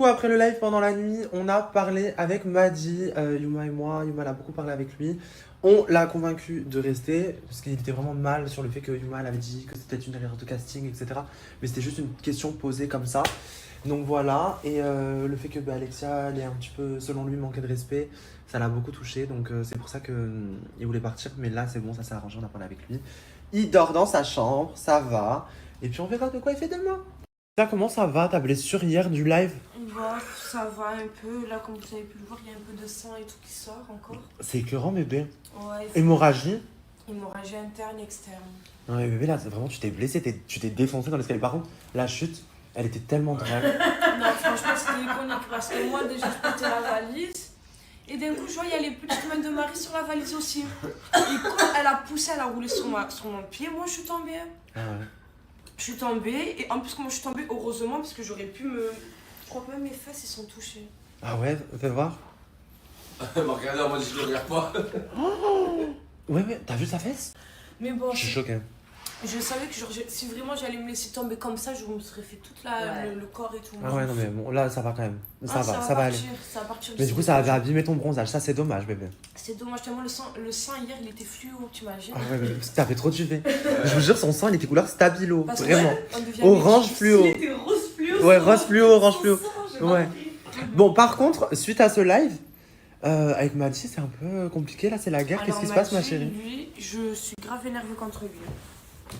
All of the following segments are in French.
Après le live pendant la nuit, on a parlé avec Madi, Yuma et moi. Yuma a beaucoup parlé avec lui. On l'a convaincu de rester parce qu'il était vraiment mal sur le fait que Yuma elle avait dit que c'était une erreur de casting, etc. Mais c'était juste une question posée comme ça. Donc voilà, et le fait que Alexia elle ait un petit peu, selon lui, manqué de respect, ça l'a beaucoup touché. Donc c'est pour ça qu'il voulait partir. Mais là, c'est bon, ça s'est arrangé, on a parlé avec lui. Il dort dans sa chambre, ça va. Et puis on verra de quoi il fait demain. Comment ça va ta blessure hier du live? Bah, ça va un peu. Là, comme vous avez pu le voir, il y a un peu de sang et tout qui sort encore. C'est écœurant, bébé. Ouais. Hémorragie? Hémorragie interne, externe. Ouais, bébé, là, vraiment, tu t'es blessé, tu t'es défoncé dans l'escalier. Par contre, la chute, elle était tellement drôle. Non, franchement, c'était iconique parce que moi, déjà, je portais la valise. Et d'un coup, je vois, il y a les petites mains de Marie sur la valise aussi. Et quand elle a poussé, elle a roulé sur mon pied, moi, je suis tombée. Ah ouais. Je suis tombée. Et en plus, comment je suis tombée, heureusement, parce que j'aurais pu me... Je crois que même mes fesses, ils sont touchées. Ah ouais, fais voir. Elle m'a regardé en mode je le regarde pas. Ouais, t'as vu sa fesse? Mais bon, Je suis choqué. je savais que genre, si vraiment j'allais me laisser tomber comme ça, je me serais fait toute le corps et tout. Ah ouais, non mais bon, là, ça va quand même. Ça va aller. Ça va partir. Mais du coup, ça avait abîmé ton bronzage. Ça, c'est dommage, bébé. C'est dommage, tellement le sang hier, il était fluo, tu imagines? Ah ouais, bébé, t'as fait trop de UV. Je vous jure, son sang, il était couleur stabilo. Parce que Vraiment. on devient Orange métis. fluo. Il était rose fluo. Ouais, rose fluo, orange fluo. J'ai Ouais. compris. Bon, par contre, suite à ce live, avec Madi, c'est un peu compliqué là, c'est la guerre. Qu'est-ce qui se passe, ma chérie? Lui, je suis grave énervée contre lui.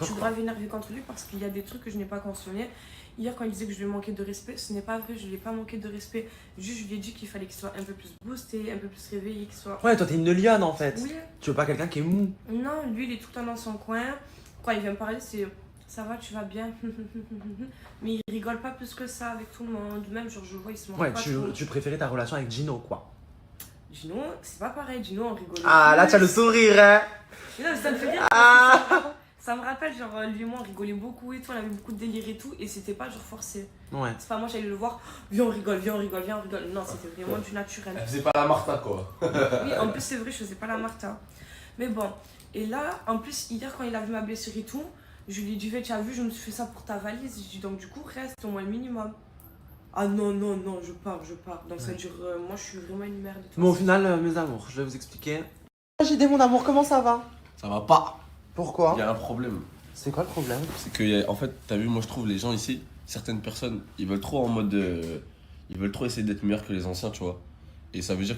Je suis grave énervée contre lui parce qu'il y a des trucs que je n'ai pas cautionnés. Hier, quand il disait que je lui manquais de respect, ce n'est pas vrai, je ne lui ai pas manqué de respect. Juste, je lui ai dit qu'il fallait qu'il soit un peu plus boosté, un peu plus réveillé, qu'il soit. Ouais, toi, t'es une lionne en fait. Oui. Tu veux pas quelqu'un qui est mou? Non, lui, il est tout le temps dans son coin. Quand il vient me parler, c'est ça va, tu vas bien. Mais il rigole pas plus que ça avec tout le monde. Même, genre, je vois, il se moque Ouais, pas tu trop. préférais ta relation avec Gino, quoi. Gino, c'est pas pareil. Gino, on rigole. Ah, là, tu as le sourire, hein. Mais non, mais ça me fait rire. Ah. Parce que ça me rappelle, genre, lui et moi, on rigolait beaucoup et tout. On avait beaucoup de délire et tout. Et c'était pas genre forcé. Ouais. C'est pas moi, j'allais le voir. Viens, on rigole, viens, on rigole, viens, on rigole. Non, c'était vraiment du naturel. Elle faisait pas la Martha quoi. Oui, en plus, c'est vrai, je faisais pas la Martha. Mais bon. Et là, en plus, hier, quand il a vu ma blessure et tout, je lui ai dit, tu as vu, je me suis fait ça pour ta valise. Je dis, donc, du coup, reste au moins le minimum. Ah non, non, non, je pars. Donc, ça dure. Moi, je suis vraiment une merde. Bon, au final, mes amours, je vais vous expliquer. JD, mon amour, comment ça va? Ça va pas. Pourquoi? Il y a un problème. C'est quoi le problème? C'est que, en fait, t'as vu, moi je trouve les gens ici, certaines personnes, ils veulent trop en mode. Ils veulent trop essayer d'être meilleurs que les anciens, tu vois. Et ça veut dire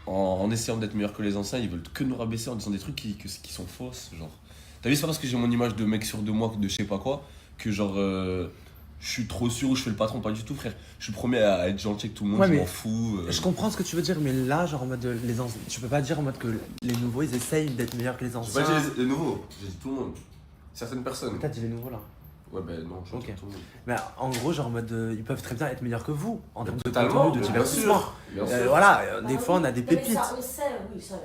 en essayant d'être meilleurs que les anciens, ils veulent que nous rabaisser en disant des trucs qui sont fausses, genre. T'as vu, c'est pas parce que j'ai mon image de mec sûr de moi, de je sais pas quoi, que genre. Je suis trop sûr ou je fais le patron, pas du tout, frère. Je suis le premier à être gentil avec tout le monde, Ouais, je mais m'en fous. Je comprends ce que tu veux dire, mais là, genre en mode tu peux pas dire en mode que les nouveaux ils essayent d'être meilleurs que les J'ai anciens. pas dit les nouveaux, j'ai dit tout le monde. Certaines personnes. T'as dit les nouveaux là. Ouais, ben non, je Ok. dis tout le monde. Mais en gros, genre en mode ils peuvent très bien être meilleurs que vous en termes de Totalement, contenu, de bien divertissement. sûr. Bien sûr. Voilà, des Bah fois oui. on a des Non, mais pépites. ça, on sait, oui, ça.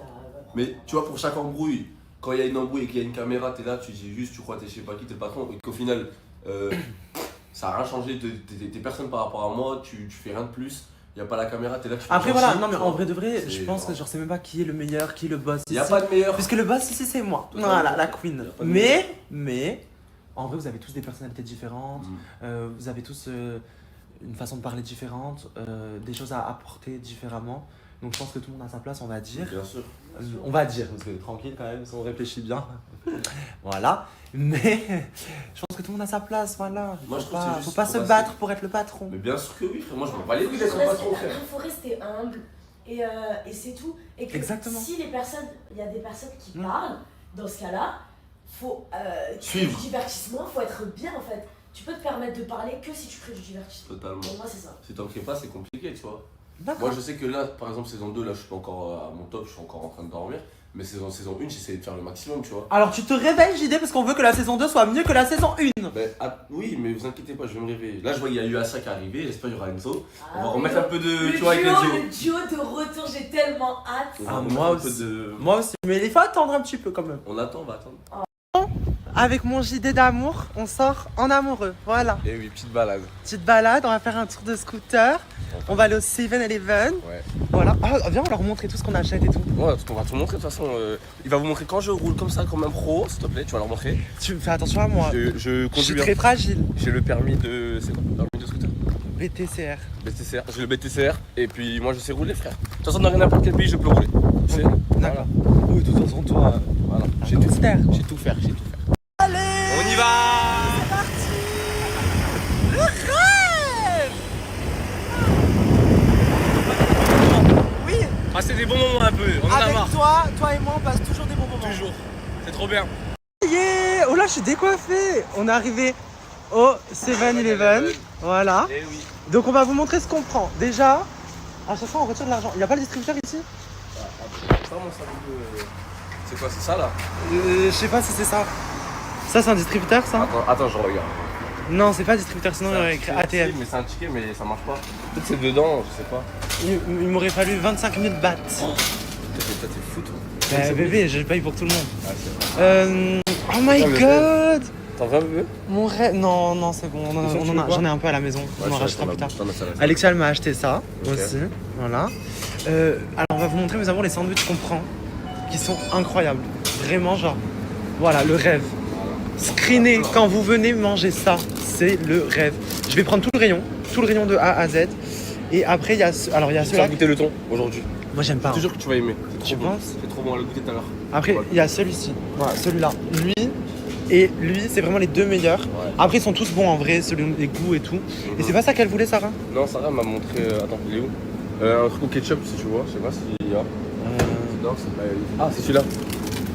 Mais tu vois, pour chaque embrouille, quand il y a une embrouille et qu'il y a une caméra, t'es là, tu dis juste, tu crois que t'es je sais pas qui, t'es le patron, et qu'au final, ça a rien changé, t'es personne par rapport à moi, tu fais rien de plus, il y a pas la caméra, t'es là, tu fais Après gentil, voilà, non mais tu en vois. vrai de vrai, C'est je pense que genre- genre c'est même pas qui est le meilleur, qui est le boss Il y a ici. pas de meilleur. Puisque le boss ici c'est moi. Totalement. Voilà, la queen. Y a pas de Mais, en vrai vous avez tous des personnalités différentes, vous avez tous une façon de parler différente, des choses à apporter différemment. Donc je pense que tout le monde a sa place, on va dire. Bien sûr. On va dire, parce que tranquille quand même, si on réfléchit bien. Voilà. Mais je pense que tout le monde a sa place, voilà. Moi, je Faut trouve que pas, c'est juste faut pas trop se facile. battre pour être le patron. Mais bien sûr que oui, frère, moi je m'en bats les couilles d'être un patron, frère. Il faut rester humble et c'est tout. Et que Exactement. si il y a des personnes qui Mm. parlent, dans ce cas-là, faut créer Suivre. du divertissement, faut être bien en fait. Tu peux te permettre de parler que si tu crées du divertissement. Totalement. Pour moi, c'est ça. Si t'en crées pas, c'est compliqué, tu vois. D'accord. Moi je sais que là, par exemple, saison 2, là je suis pas encore à mon top, je suis encore en train de dormir. Mais saison 1, j'essaie de faire le maximum, tu vois. Alors tu te réveilles JD parce qu'on veut que la saison 2 soit mieux que la saison 1. Ben, oui, mais vous inquiétez pas, je vais me réveiller. Là, je vois qu'il y a eu Asa qui est arrivé, j'espère qu'il y aura Enzo. On va Ah, remettre oui, un peu de. le Tu vois, avec le duo. duo de retour, j'ai tellement hâte. On va Ah, remettre moi un peu aussi. de- Moi aussi, mais il faut attendre un petit peu quand même. On attend, on va attendre. Avec mon JD d'amour, on sort en amoureux. Voilà. Et oui, petite balade. Petite balade, on va faire un tour de scooter. On va aller au 7-Eleven. Ouais. Voilà. Ah, viens, on va leur montrer tout ce qu'on achète et tout. Ouais, on va te montrer de toute façon. Il va vous montrer quand je roule comme ça, comme un pro, s'il te plaît, tu vas leur montrer. Tu fais attention à moi. Je Je suis conduis bien. très fragile. J'ai le permis de. C'est quoi le permis de scooter? BTCR. BTCR, j'ai le BTCR et puis moi je sais rouler frère. De toute façon dans n'importe quel pays je peux rouler. Tu sais. D'accord. Oui, de toute façon, toi, Voilà. j'ai tout faire. J'ai tout faire, j'ai tout faire. Allez, On y va. c'est parti. Le rêve. Oui, Passer des bons moments un peu, on en a avec marre. toi et moi, on passe toujours des bons moments. Toujours. C'est trop bien. Yeah. Oh là, je suis décoiffé. On est arrivé au 7-Eleven. Voilà. Eh oui. Donc on va vous montrer ce qu'on prend. Déjà, à chaque fois on retire de l'argent. Il n'y a pas le distributeur ici? C'est quoi, c'est ça là? Je sais pas si c'est ça. Ça c'est un distributeur ça? Attends, je regarde. Non, c'est pas distributeur, sinon il aurait écrit ATM. Mais c'est un ticket, mais ça marche pas. Peut-être c'est dedans, je sais pas. Il m'aurait fallu 25 000 bahts. T'es fou toi. Bah bébé, je paye pour tout le monde. Ah, c'est vrai. Oh my god! T'en veux un bébé? Mon rêve. Non, non, c'est bon. J'en ai un peu à la maison. On en rachètera plus tard. Alexia, elle m'a acheté ça aussi. Voilà. Alors, on va vous montrer, nous avons les sandwichs qu'on prend qui sont incroyables. Vraiment, genre, voilà, le rêve. Screenez quand vous venez manger ça, c'est le rêve. Je vais prendre tout le rayon de A à Z. Et après, il y a Tu celui-là. vas goûter le thon aujourd'hui. Moi, j'aime pas. Je te jure que tu vas aimer. C'est Tu trop bon. penses? C'est trop bon, on l'a goûté tout à l'heure. Après, il y a celui-ci. Voilà, celui-là. Lui et lui, c'est vraiment les deux meilleurs. Ouais. Après, ils sont tous bons en vrai, selon les goûts et tout. Et c'est pas ça qu'elle voulait, Sarah? Non, Sarah m'a montré. Attends, il est où? Un truc au ketchup si tu vois, je sais pas s'il y a. Non, c'est pas. Ah, c'est celui-là.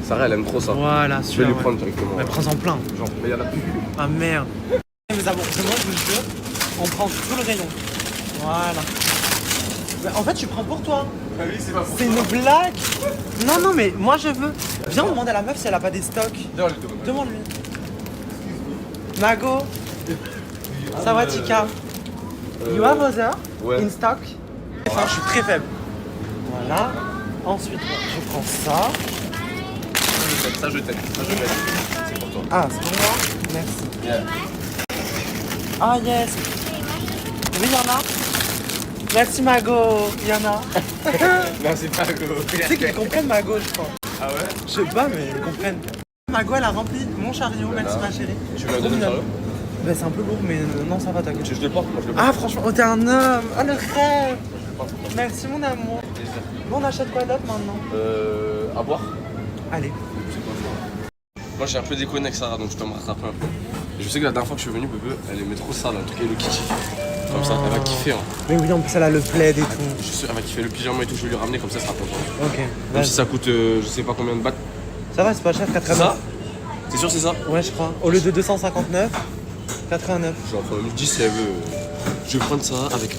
Sarah, elle aime trop ça. Voilà, Je vais celui-là. lui Ouais. prendre directement. Mais prends-en plein. Genre, mais il y en a plus. Ah merde. Nous avons, vraiment, je vous jure, on prend tout le rayon. Voilà. Mais en fait, tu prends pour toi. Ah oui, c'est pas pour C'est une blague. Non, non, mais moi je veux. Viens, on demande à la meuf si elle a pas des stocks. Viens, je te demande. Demande-lui. Mago, ça va, Tika? You have other Ouais. in stock? Enfin, je suis très faible. Voilà. Ensuite, je prends ça. Ça, je t'aime. Ça, je t'aime. C'est pour toi. Ah, c'est pour moi? Merci. Yeah. Ah, yes. Oui, y'en a. Merci, Mago. Il y en a. Merci, Paco. Tu sais qu'ils comprennent Mago, je crois. Ah ouais? Je sais pas, mais ils comprennent. Mago, elle a rempli mon chariot. Merci, ma chérie. Tu veux un deuxième chariot? Bah, c'est un peu lourd, mais non, ça va, t'inquiète. Je le porte, moi je le porte. Ah, franchement, oh, t'es un homme. Oh, le rêve. Merci, mon amour. Bon, on achète quoi d'autre maintenant? À boire? Allez. Moi j'ai un peu déconné avec Sarah donc je peux me rattraper un peu. Et je sais que la dernière fois que je suis venu, bébé, elle aimait trop ça là, en tout cas le kitty. Comme ça, elle va kiffer. Hein. Mais oui, en plus, elle a le plaid et tout. Je suis sûr, elle va kiffer le pyjama et tout, je vais lui ramener comme ça, ça sera content. Ok. Même Vas-y. si ça coûte je sais pas combien de bahts. Ça va, c'est pas cher, C'est 89. ça? T'es sûr c'est ça? Ouais, je crois. Au lieu de 259, 89. Genre, me dis si elle veut. Je vais prendre ça avec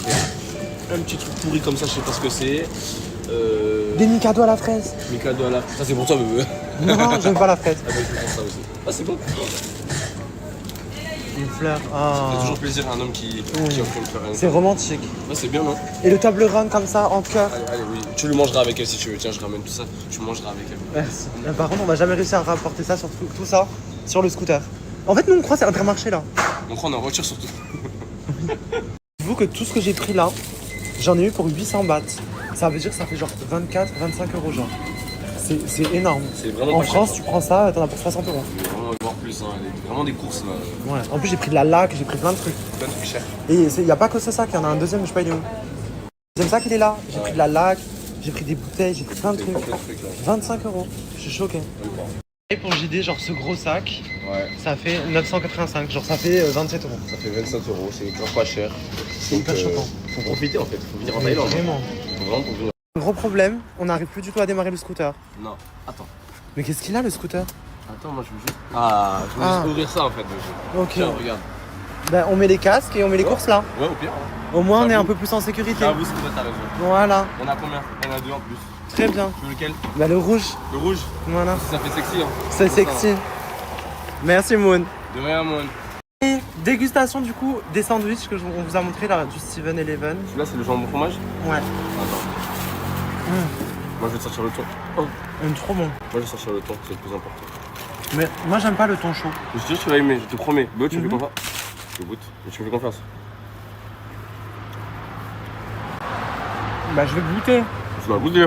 un petit truc pourri comme ça, je sais pas ce que c'est. Des Mikado à la fraise. Mikado à la. Ça c'est pour toi, bébé. Non, j'aime pas la fraise. Ah bah je vais prendre ça aussi. Ah c'est bon. Une fleur. Ça Ah. fait toujours plaisir à un homme qui offre une fleur. C'est romantique. Ouais, c'est bien, non? Et le Toblerone comme ça, en cœur. Allez, allez, oui. Tu le mangeras avec elle si tu veux. Tiens, je ramène tout ça. Tu mangeras avec elle. Merci. Par contre, on va jamais réussir à rapporter ça sur tout ça sur le scooter. En fait, nous, on croit que c'est Intermarché là. Donc on est en voiture surtout. Dites-vous que tout ce que j'ai pris là, j'en ai eu pour 800 bahts. Ça veut dire que ça fait genre 24, 25 euros genre. C'est énorme. C'est vraiment En pas cher, France, ça. tu prends ça, t'en as pour 60 euros. Je vais vraiment voir plus, hein. Vraiment des courses là. Ouais. En plus, j'ai pris de la laque, j'ai pris plein de trucs. Plein de trucs chers. Et il n'y a pas que ce sac, il y en a un deuxième, je sais pas il est où. Le deuxième sac, il est là. J'ai pris de la laque, j'ai pris des bouteilles, j'ai pris plein de C'est trucs. plein de trucs là. 25 euros. Je suis choqué. On va le voir. Et pour JD, genre ce gros sac, Ouais. ça fait 985. Genre ça fait 27 euros. Ça fait 27 euros. C'est grave pas cher. C'est hyper choquant. Faut profiter en fait. Faut venir en Mais Thaïlande. vraiment. Faut vraiment pour venir. Gros problème, on n'arrive plus du tout à démarrer le scooter. Non. Attends. Mais qu'est-ce qu'il a le scooter? Attends, moi je veux juste. Ah, je veux Ah. juste ouvrir ça en fait. Bébé. Ok. Tiens, regarde. Ben, on met les casques et on met les Ouais. courses là. Ouais, au pire. Au moins on est J'avoue. un peu plus en sécurité. J'avoue, c'est que t'as raison. Voilà, On a combien? On a deux en plus. très bien. Tu veux lequel? Ben, le rouge, Le rouge. voilà. Ça fait sexy, hein. C'est sexy. Merci Moon. De rien, mon. Et dégustation du coup des sandwichs que on vous a montré là du 7-Eleven. Celui-là, c'est le jambon fromage? Ouais. Attends. Moi, je vais te sortir le thon. Oh. Trop bon. Moi, je vais sortir le thon, c'est le plus important. Mais moi j'aime pas le thon chaud. Je te dis, tu vas aimer, je te promets. Beau, tu me fais Mhm. confiance? Je goûte, mais tu me fais confiance. Bah je vais goûter. Tu vas goûter.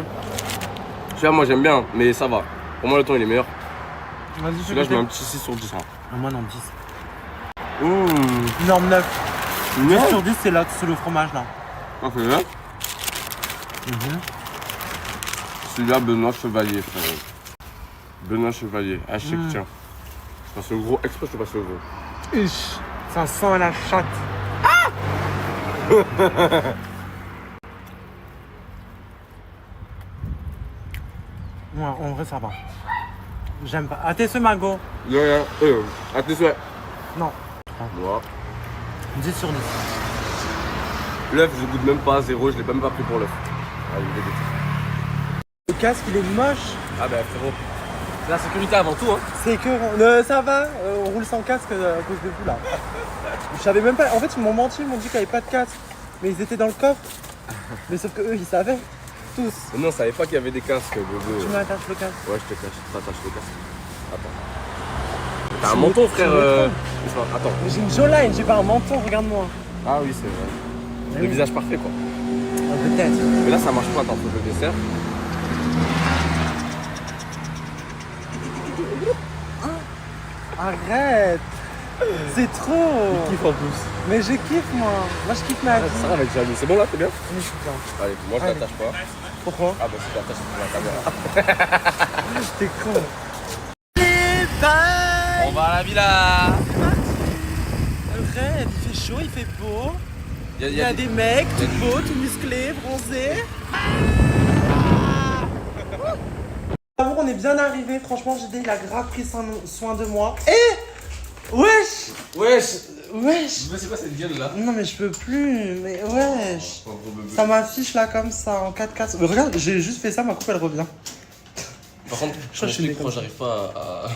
Tu vois, moi, j'aime bien, mais ça va. Pour moi, le thon, il est meilleur. Vas-y, Celui-là, je mets un petit 6 sur 10. Hein. Ah, moi non 10. Mmh. Norme 9. 10 sur 10, c'est là, c'est le fromage là. Ah, c'est là. Celui-là, Benoît Chevalier, frère. Benoît Chevalier. Ah, je sais que tiens. Je passe au gros. Exprès, je te passe au gros. Ça sent la chatte. Ouais, en vrai, ça va. J'aime pas. Ah, t'es ce magot? Yeah, à tes souhaits. Non. Moi. 10 sur 10. L'œuf, je goûte même pas à 0, je l'ai même pas pris pour l'œuf. Ah, il est dégoûté. Le casque, il est moche. Ah, bah, frérot. C'est la sécurité avant tout, hein. C'est que. Ça va, on roule sans casque à cause de vous là. Je savais même pas. En fait, ils m'ont menti, ils m'ont dit qu'il n'y avait pas de casque. Mais ils étaient dans le coffre. Mais sauf que eux, ils savaient. Tous. Non, on savait pas qu'il y avait des casques, Bobo. Tu m'attaches le casque. Ouais, je te cache, je t'attache le casque. Attends. T'as un menton, frère. Attends. J'ai une jawline, j'ai pas un menton, regarde-moi. Ah oui, c'est vrai. Le visage parfait, quoi. Peut-être. Mais là, ça marche pas, attends, faut que je le dessert. Arrête. C'est trop. Il kiffe en plus. Mais je kiffe moi. Moi je kiffe ma vie. Ça va avec Jamie. C'est bon là, t'es bien? Mais je suis bien. Allez, moi je t'attache pas. Pourquoi? Ah bah si t'attaches pour la caméra. T'es con. On va à la villa. Arrête, il fait chaud, il fait beau. Il y a des mecs tout beaux, tout musclés, bronzés. Amour, on est bien arrivé. Franchement, JD, il a grave pris soin de moi. Wesh! Mais c'est quoi cette gueule là? Non mais je peux plus, mais wesh! Ça m'affiche là comme ça en 4K. Mais regarde, j'ai juste fait ça, ma coupe elle revient. Par contre, je suis né comme ça. j'arrive pas à.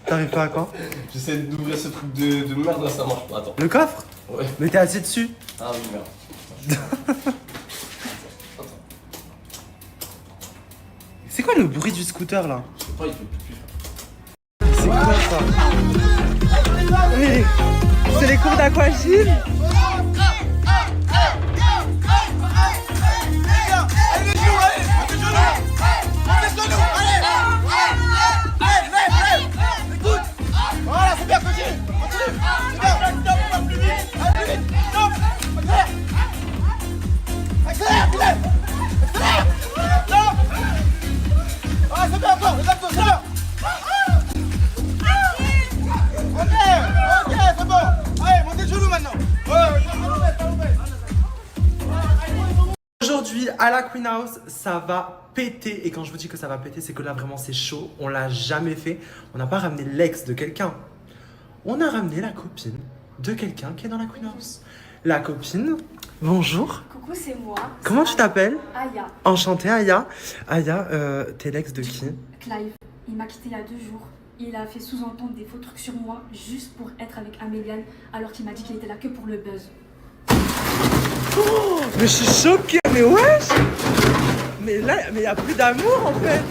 T'arrives pas à quoi? J'essaie d'ouvrir ce truc de merde là, ça marche pas. Attends. Le coffre? Ouais. Mais t'es assis dessus. Ah oui, merde. C'est quoi le bruit du scooter là? Je sais pas, il fait plus. C'est quoi ça? Mais c'est les cours d'aquagym? Voilà, c'est bien, continue. C'est bien. Stop, plus vite. Allez, plus vite. Stop. Accélère. Accélère. Stop. Ah, c'est bien encore. Exactement, c'est bien. Ok, c'est bon. Allez, montez le genou maintenant. Aujourd'hui, à la Queen House, ça va péter. Et quand je vous dis que ça va péter, c'est que là, vraiment, c'est chaud. On l'a jamais fait. On n'a pas ramené l'ex de quelqu'un. On a ramené la copine de quelqu'un qui est dans la Queen House. La copine, bonjour. Coucou, c'est moi. Comment tu t'appelles? Aya. Enchantée, Aya. Aya, t'es l'ex de qui? Clive. Il m'a quitté il y a 2 jours. Il a fait sous-entendre des faux trucs sur moi juste pour être avec Améliane alors qu'il m'a dit qu'il était là que pour le buzz. Oh, mais je suis choquée, mais wesh! Mais là, mais y a plus d'amour en fait!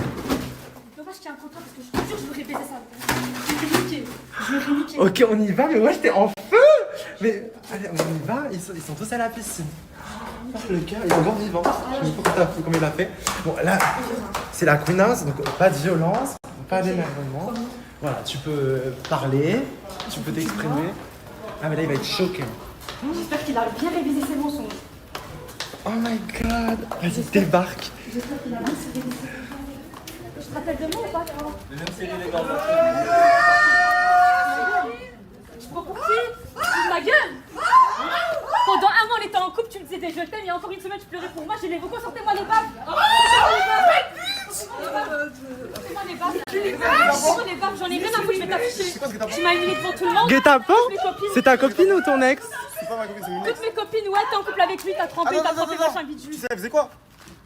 Dommage qu'il y ait un contrat parce que je te jure, je voudrais baiser ça. Je l'aurais niqué. Je l'aurais niqué. Ok, on y va, mais wesh, t'es en feu! Mais allez, on y va, ils sont tous à la piscine. Oh, le gars, il est encore vivant. Je sais pas comment il a fait. Bon, là, c'est la Queen House, donc pas de violence, pas d'énervement. Voilà, tu peux parler, tu peux t'exprimer. Ah, mais là, il va être choqué. J'espère qu'il a bien révisé ses mensonges. Oh my god! Vas-y, débarque! J'espère qu'il a bien révisé ses mensonges. Tu te rappelles de moi ou pas, toi? Je prends pour qui? Tu ma gueule! Pendant un mois, on était en couple, tu me disais des je t'aime, il y a encore une semaine, tu pleurais pour moi, j'ai les vocaux, sortez-moi les baves! Sortez-moi les baves, j'en ai rien à foutre, je vais t'afficher. Tu m'as humilié devant tout le monde. Guet-apens? C'est ta copine ou ton ex? C'est pas ma copine, c'est une ex. Toutes mes copines, ouais, t'es en couple avec lui, t'as trempé, t'as trempé, machin bidule. Tu sais, elle faisait quoi?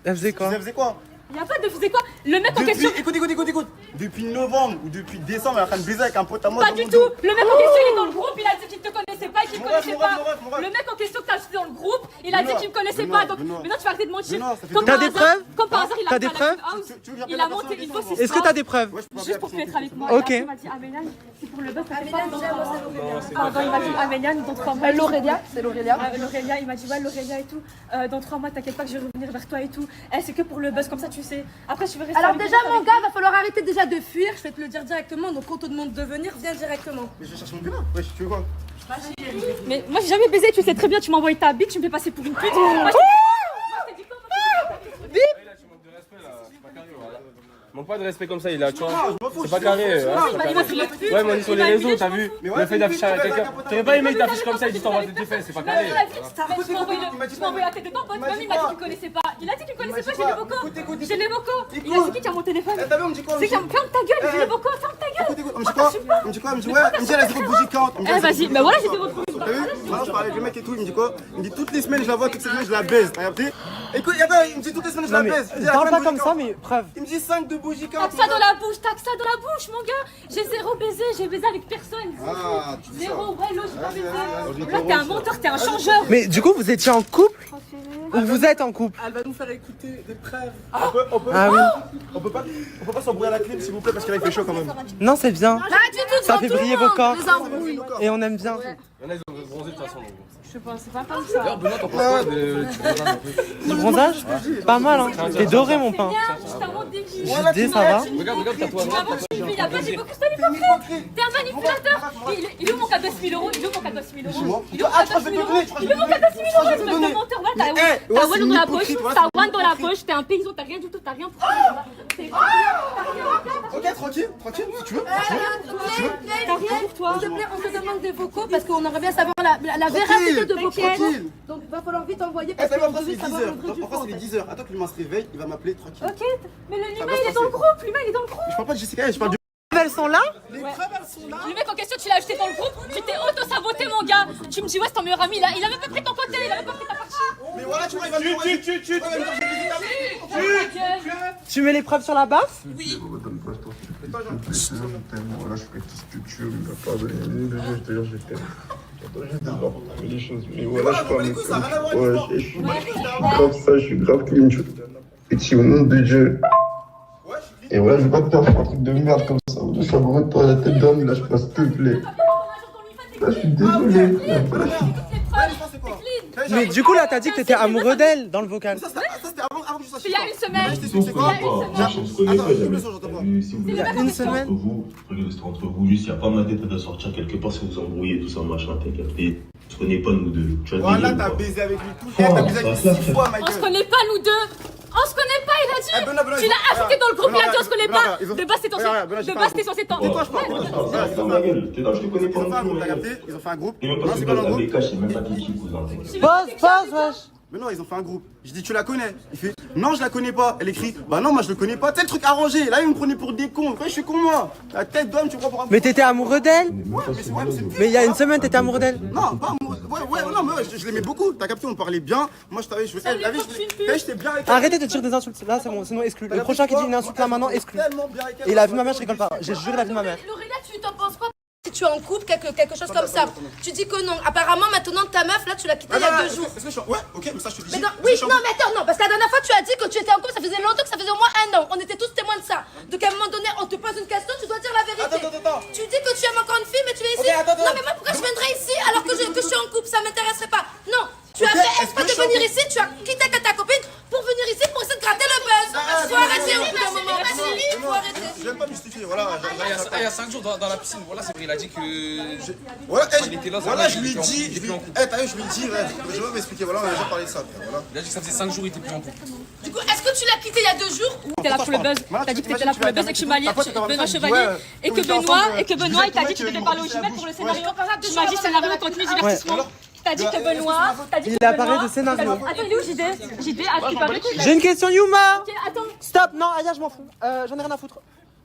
Elle faisait quoi? Elle faisait quoi? Y'a pas de faisais quoi? Le mec en question. Écoute. Depuis novembre ou depuis décembre, elle est en train de baiser avec un pote à moi. Pas du tout! Le mec en question il est dans le groupe, il a dit qu'il te connaissait pas et qu'il me Mon ref, connaissait mon ref, pas. mon ref, mon ref. Le mec en question que t'as ajouté dans le groupe, il a dit Benoît, qu'il me connaissait Benoît, pas. Donc Benoît. maintenant tu vas arrêter de mentir. Benoît, ça fait Comme deux par T'as des hasard- preuves? Comme par hasard, il a T'as fait des à la preuves? Queen House. Tu veux que j'appelle Il la a personne monté en une question, fausse moi Est-ce que t'as des preuves? Ouais, je peux Juste pour te mettre avec moi. Ok. Et après, il m'a dit Améliane, c'est pour le bœuf. Pardon, il m'a dit Améliane, dans 3 mois. L'Aurélia, c'est l'Aurélia. L'Aurélia, il m'a dit ouais, l'Aurélia et tout. Dans 3 mois, t'inquiète pas que je vais revenir vers toi et tout. C'est que pour le buzz, comme ça tu sais. Après, je vais rester. Alors avec déjà toi, mon gars, va falloir arrêter déjà de fuir, je vais te le dire directement, donc quand on te demande de venir, viens directement. Mais je cherche mon gars. Ouais, tu veux quoi? Mais moi j'ai jamais baisé, tu sais très bien, tu m'as envoyé ta bite, tu me fais passer pour une pute. Moi je t'ai dit quoi? Manque pas de respect comme ça, il a, tu vois. C'est pas carré. Ouais, mais on est sur les réseaux, t'as vu. Le fait d'afficher à quelqu'un. T'aurais pas aimé qu'il t'affiche comme ça, il dit t'envoies tes fesses, c'est pas carré. Tu m'as envoyé la tête de ton pote, même il m'a dit qu'il connaissait pas. Il a dit qu'il connaissait pas, j'ai les vocaux. J'ai les vocaux. Il a dit qui a mon téléphone. T'as vu, on me dit quoi? C'est qui ferme ta gueule, j'ai les vocaux, ferme ta gueule. On me dit quoi? On me dit quoi? On me dit ouais, il me dit elle a 0 bougie 40. Eh vas-y, mais voilà, j'ai des vocaux. T'as vu? Maintenant je parle avec le mec et tout, il me dit quoi? Il me dit toutes les semaines je la vois, toutes les semaines je la baise. T'as capté? Écoute, attends, il me dit toutes les semaines je la baise. Parle pas comme ça, mais preuve. Il me dit 5 de bougie 40. Tac ça dans la bouche, tac ça dans la bouche, mon gars. J'ai zéro baisé, j'ai baisé avec personne. Ah, tu dis ça. Zéro, ouais, l'eau, j'ai pas baisé. Là, t'es un menteur, t'es un changeur. Mais du coup, vous étiez en couple ou vous êtes en couple? Elle va nous faire écouter des preuves. On peut Ah oui. on peut pas s'embrouiller à la clim s'il vous plaît parce que là il fait chaud quand même. Non, c'est bien. Pas du tout, Ça fait devant tout briller le vos monde, corps. les embrouilles. Et on aime bien. Il y en a, ils ont bronzé de toute façon. Je pense pas comme ça. D'ailleurs, Benoît, t'en penses quoi de. Le bronzage? Pas mal, hein. T'es doré, mon pain. Je t'invente des vies. JD, ça va? Regarde, t'as-toi. Il a pas dit beaucoup, c'est un hypocrite. T'es un manipulateur. Il est où mon cadeau de 6 000 euros? Il est où mon cadeau de 6 000 euros? Il est où mon cadeau de 6 000 euros? Il est où mon cadeau de 6 000 euros? Espèce de menteur, voilà, t'as one dans la poche, t'as one dans la poche, t'es un paysan, t'as rien du tout, t'as rien pour toi. Ok, tranquille, si tu veux. T'as rien pour toi. S'il te plaît, on te demande des vocaux parce qu'on aimerait bien savoir la véracité de vos Tranquille. Donc va falloir vite envoyer Eh, parce t'as vu, qu'on en France, veut il est savoir 10h. le vrai du En France, faux. il est 10h. Attends que l'humain se réveille, il va m'appeler tranquille. Ok, mais le Ça l'humain va il est se dans le passer. groupe, l'humain il est dans le groupe. Je parle pas de Jessica, je parle du. Elles sont là? Les preuves, elles sont là. Le mec en question, tu l'as ajouté dans le groupe, tu t'es auto-saboté mon gars. Tu me dis ouais c'est ton meilleur ami, il a même pas pris ton côté, il a même pas pris ta partie. Mais voilà, tu vois, il va me Tu mets les preuves sur la baffe? Voilà, je ferai tout ce que tu veux, mais pardonne-moi, je te jure, je t'aime. J'attends juste de voir les choses, mais voilà, je parle. Ouais, je suis grave ça, je suis grave clean, tu vois. Petit, au nom de Dieu. Et voilà, je vais pas te faire un truc de merde comme ça. Je suis amoureux de toi, la tête d'homme, là, je passe, s'il te plaît. Là, je suis désolé. Mais du coup, là, t'as dit que t'étais amoureux d'elle dans le vocal. Ça, c'était avant que je sois chez Il y toi. a une semaine. C'est quoi? Attends, Il j'entends pas. Une semaine. Entre vous, restez entre vous, juste, il n'y a pas ma tête à sortir quelque part si vous embrouillez, tout ça, machin, t'as capté. On se connaît pas, nous deux. Tu vois, Voilà, t'as baisé avec lui tout le temps, t'as baisé avec lui 6 fois, On se Michael. connaît pas nous deux. On se connaît pas, il a dit. Benoît, Tu l'as ajouté dans le groupe, il a dit on se connaît pas. Benoît, De base c'est censé temps. Tais-toi, je parle. je te connais Ils ont fait pas un groupe, non t'as plus. capté? Ils ont fait un groupe. Et même Non, pas c'est si quoi dans leur la groupe? BK, je sais même pas qui, cousin. Pause, wesh. Mais non, ils ont fait un groupe. Je dis, tu la connais? Il fait, non, je la connais pas. Elle écrit, bah non, moi je le connais pas. Tel truc arrangé. Là, ils me prenaient pour des cons. Ouais, je suis con, moi. La tête d'homme, tu crois pour un. Mais t'étais amoureux d'elle? Ouais, mais c'est. Mais il y a une semaine, t'étais amoureux d'elle? Non, pas amoureux. Non, mais ouais, je l'aimais beaucoup. T'as capté, on parlait bien. Moi, je t'avais. J'étais bien avec elle. Arrêtez de tirer des insultes. Là, c'est bon, sinon exclu. Le prochain qui dit une insulte là maintenant, exclu. Tellement bien avec elle. Et la vie de ma mère, je rigole pas. J'ai juré la vie de ma mère. Laurélia, tu t'en penses quoi si tu es en couple, quelque chose comme ça? Tu dis que non. Apparemment, maintenant, ta meuf, là, tu l'as quittée il y a 2 jours. Est-ce que je suis. Ouais, ok, mais ça, je te dis. Mais non, oui, non, mais attends, non, parce que la dernière fois, tu as dit que tu étais en couple, ça faisait longtemps, que ça faisait au moins 1 an. On était tous témoins de ça. Donc, à un moment donné, on te pose une question, tu dois dire la vérité. Attends. Tu dis que tu aimes encore une fille, mais tu es ici. Ok, attends. Non, mais moi, pourquoi je viendrais ici alors que je suis en couple? Ça m'intéresserait pas. Non, tu as fait exprès de venir ici, tu as quitté ta copine pour venir ici pour essayer de gratter le buzz. Faut arrêter au bout d'un moment. Faut arrêter. Je vais pas justifier, voilà. Il y a 5 jours dans la piscine, voilà, c'est vrai, il a dit que. Voilà, il était là, voilà, ça je va, lui il était en dis. couple, il était en couple. T'as vu, je lui dis, je vais m'expliquer, voilà, on a déjà parlé de ça. Voilà. Il a dit que ça faisait 5 jours, il était plus en couple. Du coup, est-ce que tu l'as quitté il y a 2 jours? T'es là pour le buzz. T'as dit que t'étais là pour le buzz et que je suis mariée. Benoît Chevalier. Et que Benoît, il t'a dit que tu devais parler au Jumel pour le scénario. Tu m'as dit scénario, contenu, divertissement. T'as dit que Benoît. Il a parlé de scénario. Attends, il est où JD? JD, ah, tu parles. J'ai une question, Yuma. Ok, attends. Stop, non, Aya, je m'en fous. J'en ai rien à foutre.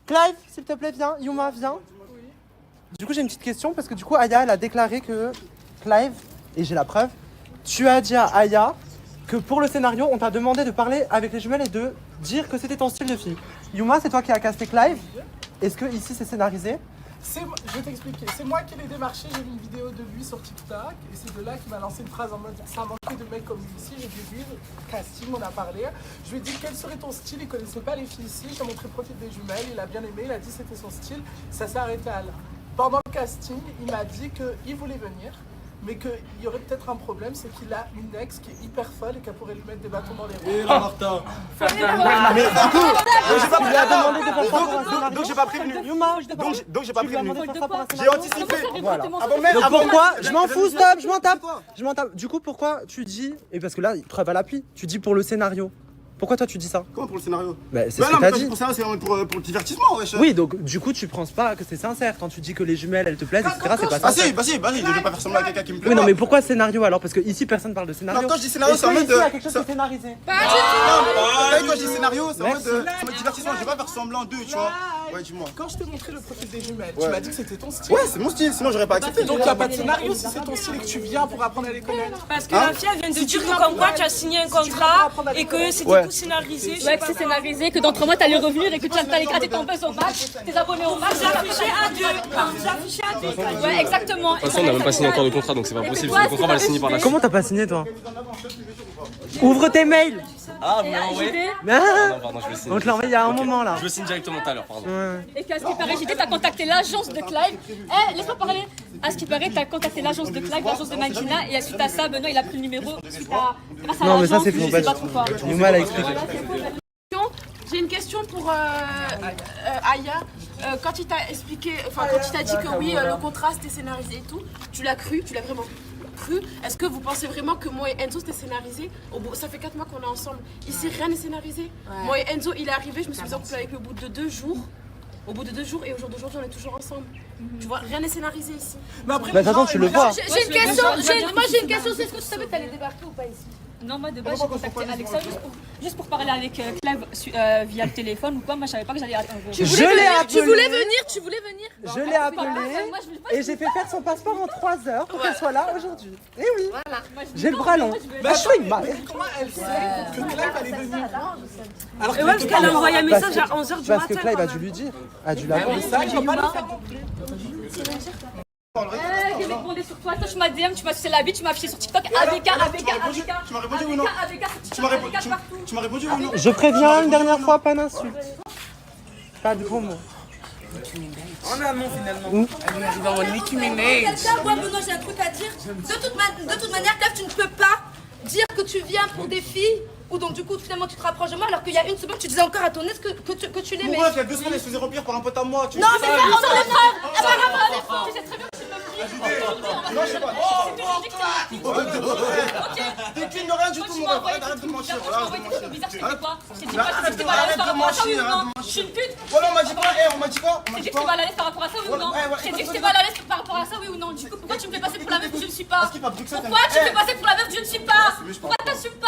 Clive, s'il te plaît, viens. Yuma, viens. Du coup, j'ai une petite question parce que du coup, Aya, elle a déclaré que Clive, et j'ai la preuve, tu as dit à Aya que pour le scénario, on t'a demandé de parler avec les jumelles et de dire que c'était ton style de fille. Yuma, c'est toi qui as casté Clive. Est-ce que ici c'est scénarisé? Je vais t'expliquer. C'est moi qui l'ai démarché, j'ai vu une vidéo de lui sur TikTok et c'est de là qu'il m'a lancé une phrase en mode ça manquait de mecs comme lui ici. J'ai vu casting, on a parlé. Je lui ai dit quel serait ton style, il connaissait pas les filles ici. J'ai montré le profil des jumelles, il a bien aimé, il a dit c'était son style. Ça s'est arrêté à là. Pendant le casting, il m'a dit qu'il voulait venir. mais qu'il y aurait peut-être un problème, c'est qu'il a une ex qui est hyper folle et qu'elle pourrait lui mettre des bâtons dans les roues. Et la Martha. Mais du coup, j'ai pas demandé de faire ça pour un scénario. donc j'ai pas prévenu. Donc j'ai pas prévenu. J'ai anticipé. Voilà. Avant même, Donc avant pourquoi même- je m'en fous, stop, je m'en tape. Je m'en tape. Du coup, pourquoi tu dis, et parce que là, preuve à l'appui, tu dis pour le scénario. Pourquoi toi tu dis ça? Comment pour le scénario? Bah, c'est Bah ce non, que mais t'as quand je dit. pense à ça, c'est pour le divertissement, wesh. Oui, donc du coup, tu penses pas que c'est sincère quand tu dis que les jumelles elles te plaisent, etc. C'est pas Ah sincère. si, bah si, je vais pas faire semblant à quelqu'un qui me plaît. Oui, non, pas. mais pourquoi scénario alors? Parce que ici personne parle de scénario. Non, quand je dis scénario, c'est en Est-ce que mode ici, il y a de- quelque chose qui est scénarisé. Non, mais quand je dis scénario, c'est en mode divertissement. Je vais pas faire semblant d'eux, tu vois. Ouais, dis-moi. quand je t'ai montré le profil des jumelles, tu m'as dit que c'était ton style. Ouais, c'est mon style, sinon j'aurais pas accepté. Donc il n'y a pas de scénario si c'est ton style et que tu viens pour apprendre à les connaître. Parce que la fille elle vient de dire que comme quoi tu as signé un contrat et que c'était Ouais. tout scénarisé. je sais Ouais, pas que c'est quoi. scénarisé, que dans 3 mois t'allais revenir et que tu allais gratter ton buzz au max, tes abonnés au max. Vous affichez à deux. Vous affichez à deux. Ouais, exactement. De toute façon, on n'a même pas signé encore de contrat, donc c'est pas possible. Le contrat, on va le signer par la suite. Comment t'as pas signé toi? Ouvre tes mails. Ah, vous l'avez envoyé? Ah, Non, pardon, je vais le signer. on te l'a envoyé il y a un moment là. Je le signe directement tout à l'heure, pardon. Et qu'à ce qui paraît, JD, t'as contacté l'agence de Clive. Eh, laisse-moi parler. À ce qui paraît, t'as contacté l'agence de Clive, l'agence de Mankina, et suite à ça, Benoît, il a pris le numéro. Suite à. Grâce à Non, mais ça l'agence, c'est faux. je sais pas trop quoi. Yuma l'a expliqué. J'ai une question pour Aya. Quand il t'a expliqué, enfin quand il t'a dit que oui, le contrat c'était scénarisé et tout, tu l'as cru, tu l'as vraiment cru. Est-ce que vous pensez vraiment que moi et Enzo c'était scénarisé? Ça fait 4 mois qu'on est ensemble. Ici rien n'est scénarisé. Moi et Enzo, il est arrivé, je me suis mise en couple avec lui au bout de 2 jours. Au bout de 2 jours et au jour d'aujourd'hui on est toujours ensemble. Tu vois, rien n'est scénarisé ici. Mais après, Bah attends, tu le vois. J'ai une question, moi j'ai une question, c'est est-ce que tu savais que t'allais débarquer ou pas ici? Non, moi de base, j'ai contacté Alexa juste pour parler avec Clive via le téléphone ou quoi. Moi, je savais pas que j'allais attendre. Je l'ai appelé. Tu voulais venir Je l'ai appelé et j'ai fait faire son passeport en 3 heures pour qu'elle soit là aujourd'hui. Et oui, j'ai le bras long. Bah comment elle sait que Clive allait venir? Alors Et ouais, parce qu'elle a envoyé un message à 11h du matin. Parce que Clive a dû lui dire, a dû l'avoir. ça, il va pas le faire non plus. J'ai répondu sur toi, toi tu m'as DM, tu m'as sucé la bite, tu m'as affiché sur TikTok, ABK. Tu m'as répondu ou non? Tu m'as répondu ou non? Je préviens une dernière fois, pas d'insulte. Pas de gros mots. On a un nom finalement. Où? Elle nous dit envoyer Nicki Minaj. Moi, Benoît, j'ai un truc à dire. De toute manière, Clive, tu ne peux pas dire que tu viens pour des filles ou donc du coup finalement tu te rapproches de moi alors qu'il y a une semaine tu disais encore à ton ex que tu l'aimais. Pourquoi il y a 2 semaines elle se faisait remplir par un pote à moi? Non mais ça, on s'en est preuves. Apparemment, les preuves. Tu sais très bien que tu m'aimes. Non, je sais pas. Décline rien du tout, mon rêve. Arrête de mentir. Arrête de mentir. Je t'ai dit quoi? Je t'ai dit quoi? Je t'ai dit que t'es mal à l'aise par rapport à ça, oui ou non? Je suis une pute. Voilà, on m'a dit quoi? On m'a dit quoi? Je t'ai dit que t'es mal à l'aise par rapport à ça, oui ou non? Je t'ai dit que t'es mal à l'aise par rapport à ça, oui ou non? Du coup, pourquoi tu me fais passer pour la meuf que je ne suis pas? Pourquoi tu me fais passer pour la meuf que je ne suis pas? Pourquoi t'assumes pas?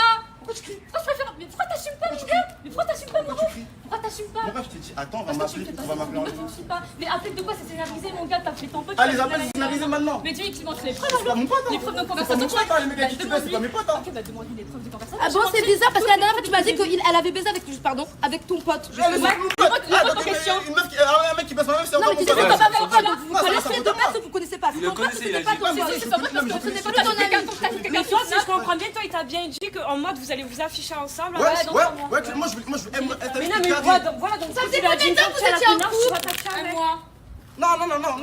Pourquoi tu préfères? Mais pourquoi t'assumes pas, mon gars? Mais pourquoi t'assumes pas, mon gars? Pourquoi t'assumes pas? Mon rêve, je t'ai dit, attends, on va Parce que tu me m'appeler. fais On passer va m'appeler en pour une meuf que je ne suis pas. Mais appelle de quoi c'est scénarisé, mon gars? T'as fait ton pote. Ah, les appels, c'est scénarisé maintenant. Mais dis, Clément, tu les preuves C'est pas mon pote, hein. les preuves de C'est pas conversation. mon pote, hein, les mecs avec qui tu baisses, c'est pas mes potes, hein. Ok, bah demande-lui les preuves de conversation. Ah bon, c'est bizarre parce que la dernière fois tu m'as dit qu'elle avait baisé avec ton pote. Un mec qui passe ma meuf, c'est Non encore mais tu mon sais pote. pas donc vous connaissez de base ou vous connaissez pas? Il le connaissait, il a dit. C'est pas vrai parce que ce n'est pas ton ami. Mais toi, si je comprends bien, toi, il t'a bien dit qu'en mode vous allez vous afficher ensemble. Ouais, moi je veux. Mais non, mais voilà, donc ça faisait tu l'as combien dit de temps quand que tu as la vous étiez en finance, tu vas t'afficher Un avec. mois. Non,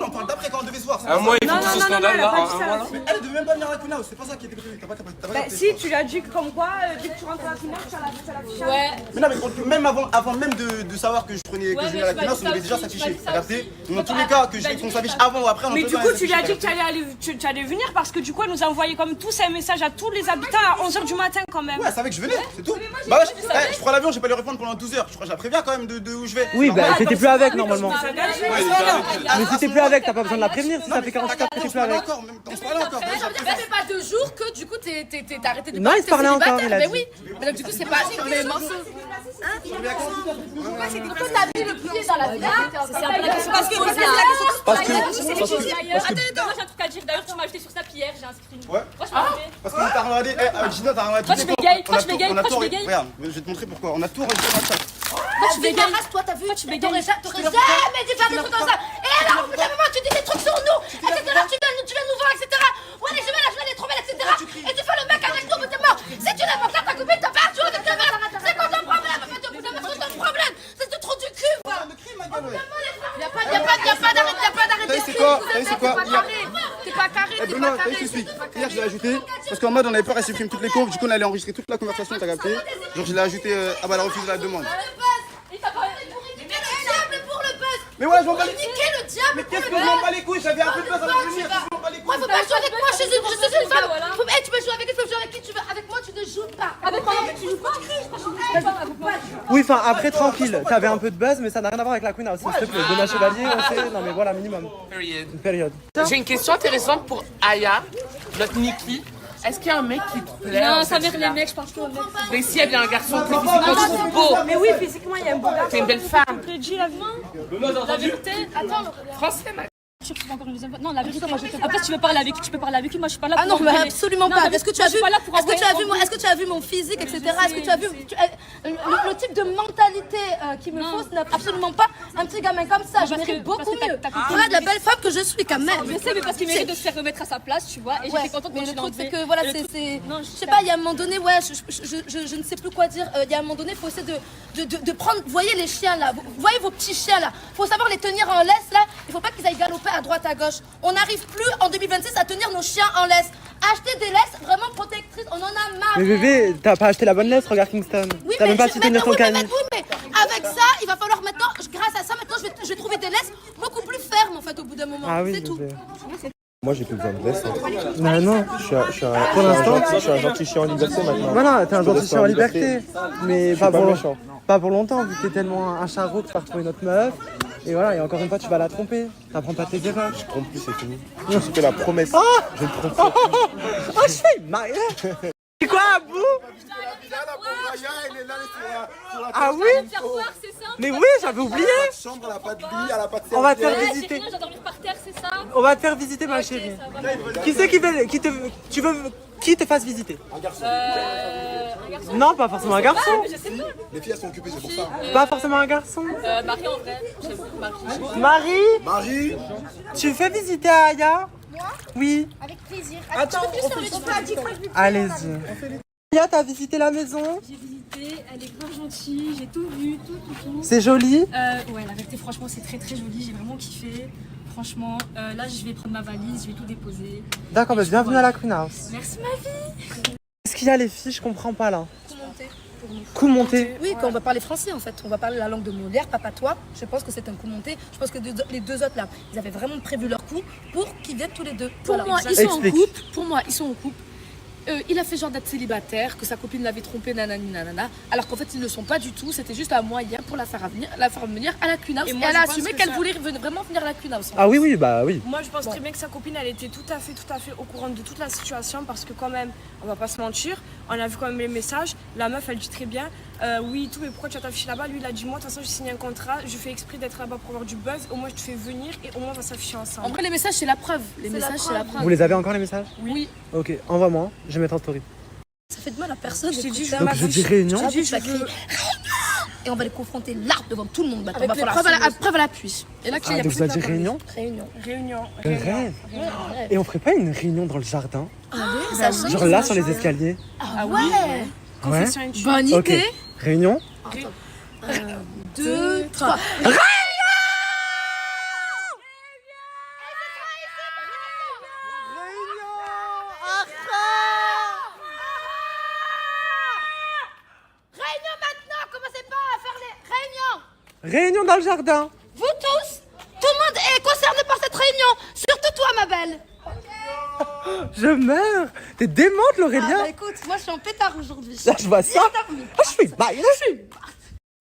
on parle d'après quand on devait se voir. Un mois, il faut Non, que ce non, non, scandale elle a là. pas dit Un ça. mois là. Mais elle devait même pas venir à la Kuna, c'est pas ça qui était prévu. T'as pas Bah capté. si, tu l'as dit comme quoi, dès que tu rentres à la finale, tu as l'affiché. Ouais. Mais non, mais même avant même de savoir que je venais à la Kuna, on devait déjà s'afficher. T'as capté? Dans tous les cas, qu'on s'affiche avant ou après, on Mais peut du pas coup, tu lui as s'afficher, dit que tu allais venir parce que du coup, elle nous a envoyé comme tous un message à tous les habitants à 11h du matin quand même. Ouais, elle savait que je venais, c'est tout. Bah ouais, je prends l'avion, je vais pas lui répondre pendant 12 heures. Je crois que je la préviens quand même de où je vais. Oui, bah t'étais plus avec normalement. Mais Mais si t'es plus avec, t'as pas besoin de la prévenir si ça fait 48 heures que t'es plus avec. On se parlait encore. Ça fait pas 2 jours que du coup t'es arrêté de Non, il se parlait encore, il a Mais dit. oui, mais donc du coup c'est pas des morceaux. Pourquoi t'as mis le pied dans la vie? C'est un peu la question. Parce que Moi, j'ai un truc à dire. D'ailleurs, tu m'as ajouté sur Snap hier, j'ai un screen. Ouais. Moi, je m'en vais. Parce que t'as regardé, Gina, t'as regardé. Moi, je bégaye, moi, je bégaye, moi, je bégaye. Regarde, je vais te montrer pourquoi. On a tout enregistré dans le chat. Tu débarrasses toi, t'as vu? T'aurais jamais dit faire des trucs comme ça. Et alors, au bout d'un moment, tu dis des trucs sur nous, etc. Tu viens nous voir, etc. Ouais, les jumelles, elle est trop belle, etc. Et tu fais le mec avec nous, au bout d'un moment. Si tu n'aimes pas ta copine, t'as pas à jouer avec ta mère. C'est quoi ton problème? En fait, au bout d'un moment, c'est ton problème. C'est du trou du cul, quoi. Y'a pas d'arrêt de C'est quoi? T'es pas carré. non, je t'explique. Hier, je l'ai ajouté parce qu'en mode, on avait peur, elle supprime toutes les conves. Du coup, on allait enregistrer toute la conversation, t'as capté. Genre, je l'ai ajouté. Ah bah, elle a refusé la demande. Mais ouais, je m'en bats les couilles. Niquer le diable. Mais qu'est-ce que je m'en bats les couilles? J'avais un peu de place à venir. Je m'en bats les couilles. Moi, faut pas jouer avec moi, je suis une femme. Hey, tu peux jouer avec qui, tu peux jouer avec qui tu veux. Avec moi, tu ne joues pas. Avec moi, tu joues pas. Oui, enfin, après, tranquille. T'avais un peu de buzz, mais ça n'a rien à voir avec la Queen House. S'il te plaît, Donna Chevalier, on sait. Non, mais voilà, minimum. Une période. J'ai une question intéressante pour Aya, notre Nikki. Est-ce qu'il y a un mec qui te plaît? Non, ça mère les mecs, je parle plus aux mecs. Mais si elle vient un garçon plus physiquement beau. Mais oui, physiquement, il y a un beau gars. T'es une belle femme. Je te dis la vérité. Attends, Français, mec. je sais pas encore une deuxième fois. Non, la vérité, moi je te. Après, si tu veux parler avec lui, tu peux parler avec lui. Moi, je suis pas là pour. Ah non, mais engueuler. absolument Non, pas. mais Est-ce que tu as vu, moi, je suis pas là pour est-ce que tu as vu mon physique, etc. Est-ce que tu as vu le type de mentalité qu'il me faut? Ce n'est absolument pas un petit gamin comme ça. Je mérite beaucoup mieux. Voilà de la belle femme que je suis quand même. Je sais, mais parce qu'il mérite de se faire remettre à sa place, tu vois. Et j'étais contente mais quand le tu l'as truc c'est enlevé. que voilà, c'est. Je sais pas, il y a un moment donné, ouais, je ne sais plus quoi dire. Il y a un moment donné, il faut essayer de prendre. Vous voyez les chiens là, vous voyez vos petits chiens là. Il faut savoir les tenir en laisse là. Il faut pas qu'ils aillent galoper à droite à gauche. On n'arrive plus en 2026 à tenir nos chiens en laisse. Acheter des laisses vraiment protectrices, on en a marre. Mais bébé, t'as pas acheté la bonne laisse, regarde Kingston. T'as même pas su tenir ton canif. Oui, mais avec ça, il va falloir maintenant, grâce à ça, maintenant je vais trouver des laisses beaucoup plus fermes en fait au bout d'un moment. Ah oui, c'est tout. Moi j'ai plus besoin de laisse. Non, non. Pour l'instant, je suis un gentil chien en liberté maintenant. Voilà, t'es un gentil chien en liberté. Mais Je suis pas méchant. pas pour longtemps, vu que t'es tellement un charreau que tu vas retrouver une autre meuf. Et voilà, et encore une fois, tu vas la tromper. T'apprends pas tes erreurs. Je trompe plus, c'est fini. Je suis que la promesse. Je ne trompe pas. Oh, je fais mal. C'est quoi, Abou? Ah oui? Mais oui, j'avais oublié. Chambre, elle a pas de lit, elle a pas de On va te faire Ouais, visiter. c'est bien, je vais dormir par terre, c'est ça? On va te faire visiter, ma chérie. Qui c'est tu veux qui te fasse visiter? Un garçon. Non, pas forcément un garçon. Mais je sais pas. Les filles, elles sont occupées, c'est pour ça. Pas forcément un garçon. Marie en vrai. J'aime beaucoup Marie. Marie, Marie, tu fais visiter à Aya? Oui. Avec plaisir. Attends, on allez-y. Aya, t'as visité la maison? J'ai visité, elle est grave gentille, j'ai tout vu, tout. C'est joli? Ouais, la vérité, franchement, c'est très très joli, j'ai vraiment kiffé. Franchement, là, je vais prendre ma valise, je vais tout déposer. D'accord, bah bienvenue à la Queen House. Merci ma vie. Qu'est-ce qu'il y a les filles? Je comprends pas là. pour nous. Coup monté? Oui, quand on va parler français en fait. On va parler la langue de Molière, papa toi. Je pense que c'est un coup monté. Je pense que les deux autres là, ils avaient vraiment prévu leur coup pour qu'ils viennent tous les deux. Pour Voilà. moi, ils sont en couple. Pour moi, ils sont en couple. Il a fait genre d'être célibataire, que sa copine l'avait trompé, nanani nanana, alors qu'en fait ils ne le sont pas du tout, c'était juste un moyen pour la faire venir à la Queen House. Et moi, elle je a pense assumé que qu'elle ça- voulait vraiment venir à la Queen House. Ah oui, oui, bah oui. Moi, je pense très bien que sa copine, elle était tout à fait au courant de toute la situation parce que quand même, on va pas se mentir, on a vu quand même les messages. La meuf, elle dit très bien, oui, tout, mais pourquoi tu vas t'afficher là-bas? Lui, il a dit, moi, de toute façon, j'ai signé un contrat, je fais exprès d'être là-bas pour avoir du buzz. Au moins, je te fais venir et au moins, on va s'afficher ensemble. En vrai, les messages, c'est la preuve. Les messages, c'est la preuve. Vous les avez encore les messages? Oui. Ok, envoie-moi, je vais mettre en story. Ça fait de mal à personne. Je t'ai dit, Donc je dis réunion. Tu vas crier et on va les confronter l'arbre devant tout le monde. Bah, Avec on va les falloir preuves à l'appui. Et là, Ah, donc ça dit réunion? Réunion. Rêve. Et on ferait pas une réunion dans le jardin? Ah oui, ça change. Genre là sur les escaliers? Ah ouais. Ouais. Bonne Ok. idée. Réunion? 2, 3. Réunion maintenant, commencez pas à faire les réunions. Réunion dans le jardin. Vous tous, tout le monde est concerné par cette réunion, surtout toi ma belle. Je meurs. T'es démente, Laurélia. Ah bah écoute, moi je suis en pétard aujourd'hui. Là, je vois ça. Bien Ah, je suis bail.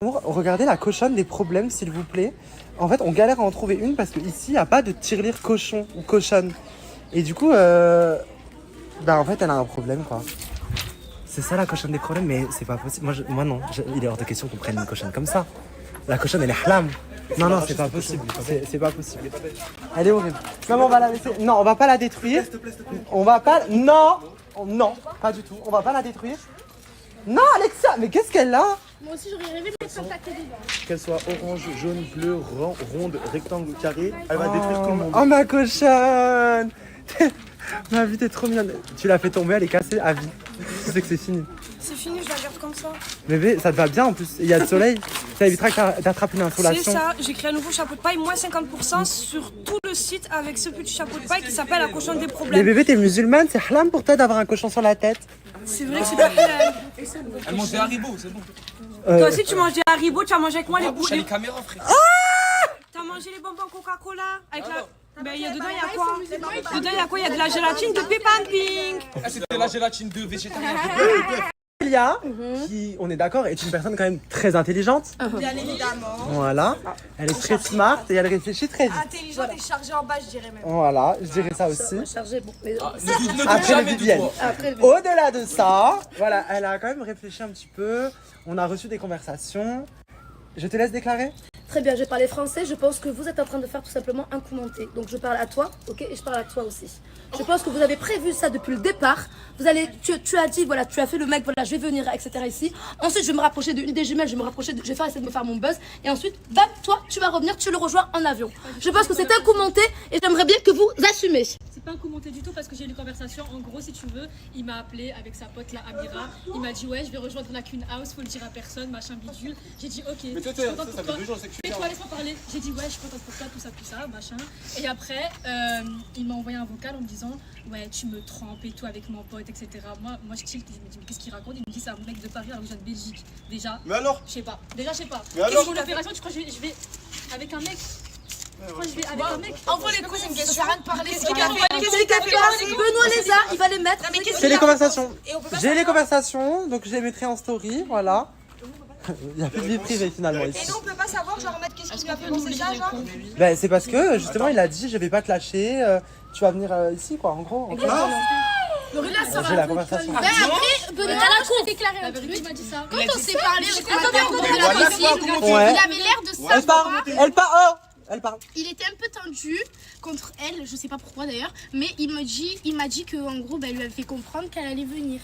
Regardez la cochonne des problèmes, s'il vous plaît. En fait, on galère à en trouver une parce qu'ici, il n'y a pas de tirelire cochon ou cochonne. Et du coup, bah en fait, elle a un problème, quoi. C'est ça la cochonne des problèmes, mais c'est pas possible. Moi non, il est hors de question qu'on prenne une cochonne comme ça. La cochonne, elle est hlam. Non, non, c'est pas possible. C'est pas possible. Elle est horrible. Non, mais on va la laisser. Non, on va pas la détruire. On va pas. Non, non, pas du tout. On va pas la détruire. Non, Alexia, mais qu'est-ce qu'elle a? Moi aussi j'aurais rêvé d'être contactée dedans. Qu'elle soit orange, jaune, bleu, ronde, rectangle ou carré, elle va détruire tout le monde. Oh ma cochonne. Ma vie, t'es trop mignonne. Tu l'as fait tomber, elle est cassée à vie. Tu sais que c'est fini. C'est fini, je la garde comme ça. Bébé, ça te va bien en plus. Il y a le soleil. Ça évitera que t'attrapes une C'est insolation. ça, j'ai créé un nouveau chapeau de paille, moins 50% sur tout le site avec ce petit chapeau de paille qui s'appelle un cochon des Les problèmes. bébés, t'es musulmane, c'est haram pour toi d'avoir un cochon sur la tête. C'est vrai que c'est pas halal. Elle mange des haribots, c'est bon. Toi aussi, tu manges des haribots, tu as mangé avec moi les boules. les caméras, frère. T'as mangé les bonbons Coca-Cola avec la. Ben, dedans, il y a quoi? Dedans, il y a quoi? Il y a de la gélatine de Peppa Pink. Ah, c'était la gélatine de végétarien. Elia, qui, on est d'accord, est une personne quand même très intelligente. Bien évidemment. Voilà. Elle est très smart et elle réfléchit très vite. Intelligente et chargée en bas, je dirais même. Voilà, je dirais ça aussi. Chargé, bon. Mais... Après le VPN. Au-delà de ça, voilà, elle a quand même réfléchi un petit peu. On a reçu des conversations. Je te laisse déclarer. Très bien, je vais parler français. Je pense que vous êtes en train de faire tout simplement un coup monté. Donc je parle à toi, ok, et je parle à toi aussi. Je pense que vous avez prévu ça depuis le départ. Vous allez, tu as dit, voilà, tu as fait le mec, voilà, je vais venir, etc. ici. Ensuite, je vais me rapprocher d'une des jumelles, je vais faire essayer de me faire mon buzz. Et ensuite, bam, toi, tu vas revenir, tu le rejoins en avion. Je pense que c'est un coup monté et j'aimerais bien que vous assumez. C'est pas un coup monté du tout parce que j'ai eu une conversation. En gros, si tu veux, il m'a appelé avec sa pote là, Amira. Il m'a dit, ouais, je vais rejoindre la Queen House, faut le dire à personne, machin bidule. J'ai dit, ok. Mais toi, ça fait 2 jours, c'est que Mais toi, laisse-moi parler. J'ai dit, ouais, je suis contente pour toi, tout ça, machin. Et après, il m'a envoyé un vocal en me disant, ouais, tu me trompes et tout avec mon pote, etc. Moi je tilte, je me dis, mais qu'est-ce qu'il raconte? Il me dit, c'est un mec de Paris alors que je viens de Belgique. Déjà. Mais alors? Je sais pas. Déjà, je sais pas. Mais alors? Pour l'opération, tu crois que je vais avec un mec? Je crois que je vais avec un mec. Envoie les coups, ça sert à rien de parler. Qu'est-ce qu'il a fait? Benoît les a, il va les mettre. C'est les conversations. J'ai les conversations, donc je les mettrai en story, voilà. Il n'y a plus de vie privée finalement ici. Et nous, on peut pas savoir, genre, en mode, qu'est-ce qui lui a fait penser ça, genre? Ben, c'est parce que justement il a dit je vais pas te lâcher, tu vas venir ici quoi en gros. J'ai la conversation. Mais après, Benoît, là, tu déclaré un truc. Quand on s'est parlé au commentaire de la piscine, il avait l'air de savoir. Elle parle. Il était un peu tendu contre elle, je sais pas pourquoi d'ailleurs, mais il m'a dit que en gros, elle lui avait fait comprendre qu'elle allait venir.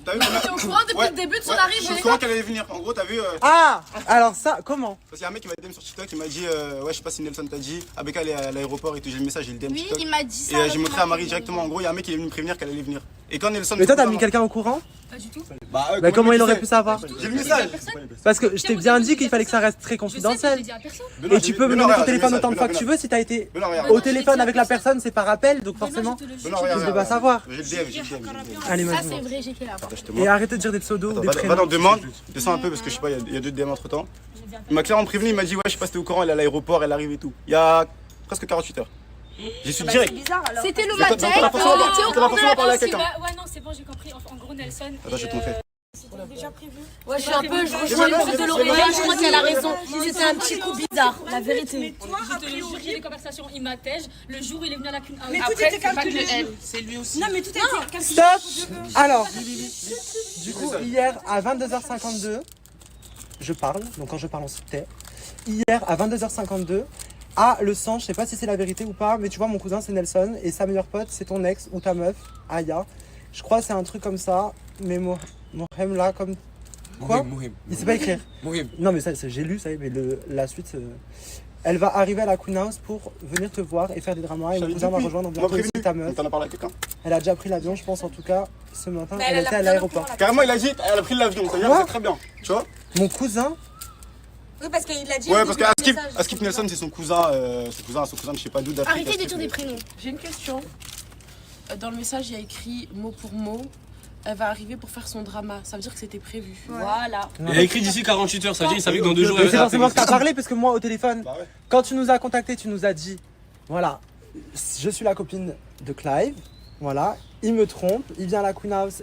T'as vu, T'es au courant depuis le début de son arrivée? Je suis au courant qu'elle allait venir. En gros, t'as vu. Ah, alors ça, comment? Parce qu'il y a un mec qui m'a DM sur TikTok, il m'a dit, ouais, je sais pas si Nelson t'a dit, Abeka elle est à l'aéroport et tout, j'ai le message, j'ai le DM Oui, TikTok. il m'a dit ça. Et j'ai montré à Marie directement, en gros, il y a un mec qui est venu me prévenir qu'elle allait venir. Et quand Nelson. Mais toi t'as mis quelqu'un au courant? Pas du tout. Bah comment il aurait pu savoir? J'ai le message. Parce que je t'ai bien dit qu'il fallait que ça reste très confidentiel. Et tu peux me donner ton téléphone autant de fois que tu veux si t'as été au téléphone avec la personne, c'est par appel, donc forcément tu ne peux pas savoir. J'ai le DM. Ça Allez, vas-y. c'est vrai, j'étais là. Et arrêtez de dire des pseudos, des Va prénoms. dans demande, descends un peu parce que je sais pas, il y a 2 DM entre temps. Il m'a clairement prévenu, il m'a dit, ouais, je sais pas si t'es au courant, elle est à l'aéroport, elle arrive et tout. Il y a presque 48 heures. J'y suis direct. C'était le Mais matin, t'as pas forcément parlé à quelqu'un. Ouais, non, c'est bon, j'ai compris. En gros, Nelson. Attends, je vais te montrer. C'était déjà prévu. Ouais, je suis un peu, je rejoins le truc de l'oreille, je crois qu'elle a raison. C'était un petit coup bizarre, la vérité. Mais toi, je te le jure, j'ai des conversations, il m'attège. Le jour où il est venu à la Queen House. Mais tout Après, était c'est pas que calculé. elle, c'est lui aussi. Non, mais tout était calculé. Stop. Alors, du coup, hier à 22h52, je parle, donc quand je parle on se tait. Hier à 22h52, à Le Sang, je sais pas si c'est la vérité ou pas, mais tu vois mon cousin c'est Nelson et sa meilleure pote c'est ton ex ou ta meuf, Aya. Je crois que c'est un truc comme ça, mais Mohem là comme... Quoi? Il sait pas écrire. Non mais ça j'ai lu ça, mais la suite... Elle va arriver à la Queen House pour venir te voir et faire des dramas et mon cousin va rejoindre bientôt aussi ta meuf. T'en as parlé à quelqu'un? Elle a déjà pris l'avion je pense en tout cas ce matin, elle était à l'aéroport. Carrément il a dit, elle a pris l'avion, c'est-à-dire c'est très bien, tu vois? Mon cousin? Oui, parce qu'il a dit. Ouais, parce qu'Askip Nelson c'est son cousin de je sais pas d'où d'Afrique. Arrêtez de dire des prénoms. J'ai une question. Dans le message, il y a écrit mot pour mot. Elle va arriver pour faire son drama. Ça veut dire que c'était prévu. Voilà. Il a écrit d'ici 48 heures, ça veut dire qu'il savait que dans 2 jours Mais elle c'est va forcément que t'as parlé parce que moi au téléphone, quand tu nous as contacté, tu nous as dit, voilà, je suis la copine de Clive, voilà, il me trompe, il vient à la Queen House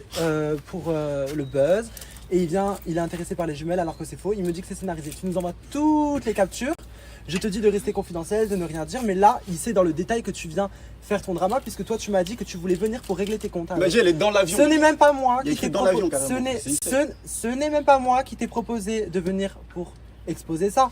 pour le buzz et il est intéressé par les jumelles alors que c'est faux, il me dit que c'est scénarisé. Tu nous envoies toutes les captures, je te dis de rester confidentiel, de ne rien dire, mais là, il sait dans le détail que tu viens faire ton drama puisque toi tu m'as dit que tu voulais venir pour régler tes comptes. Imagine, elle est dans l'avion. Ce n'est même pas moi qui t'ai proposé. Ce n'est même pas moi qui t'ai proposé de venir pour exposer ça.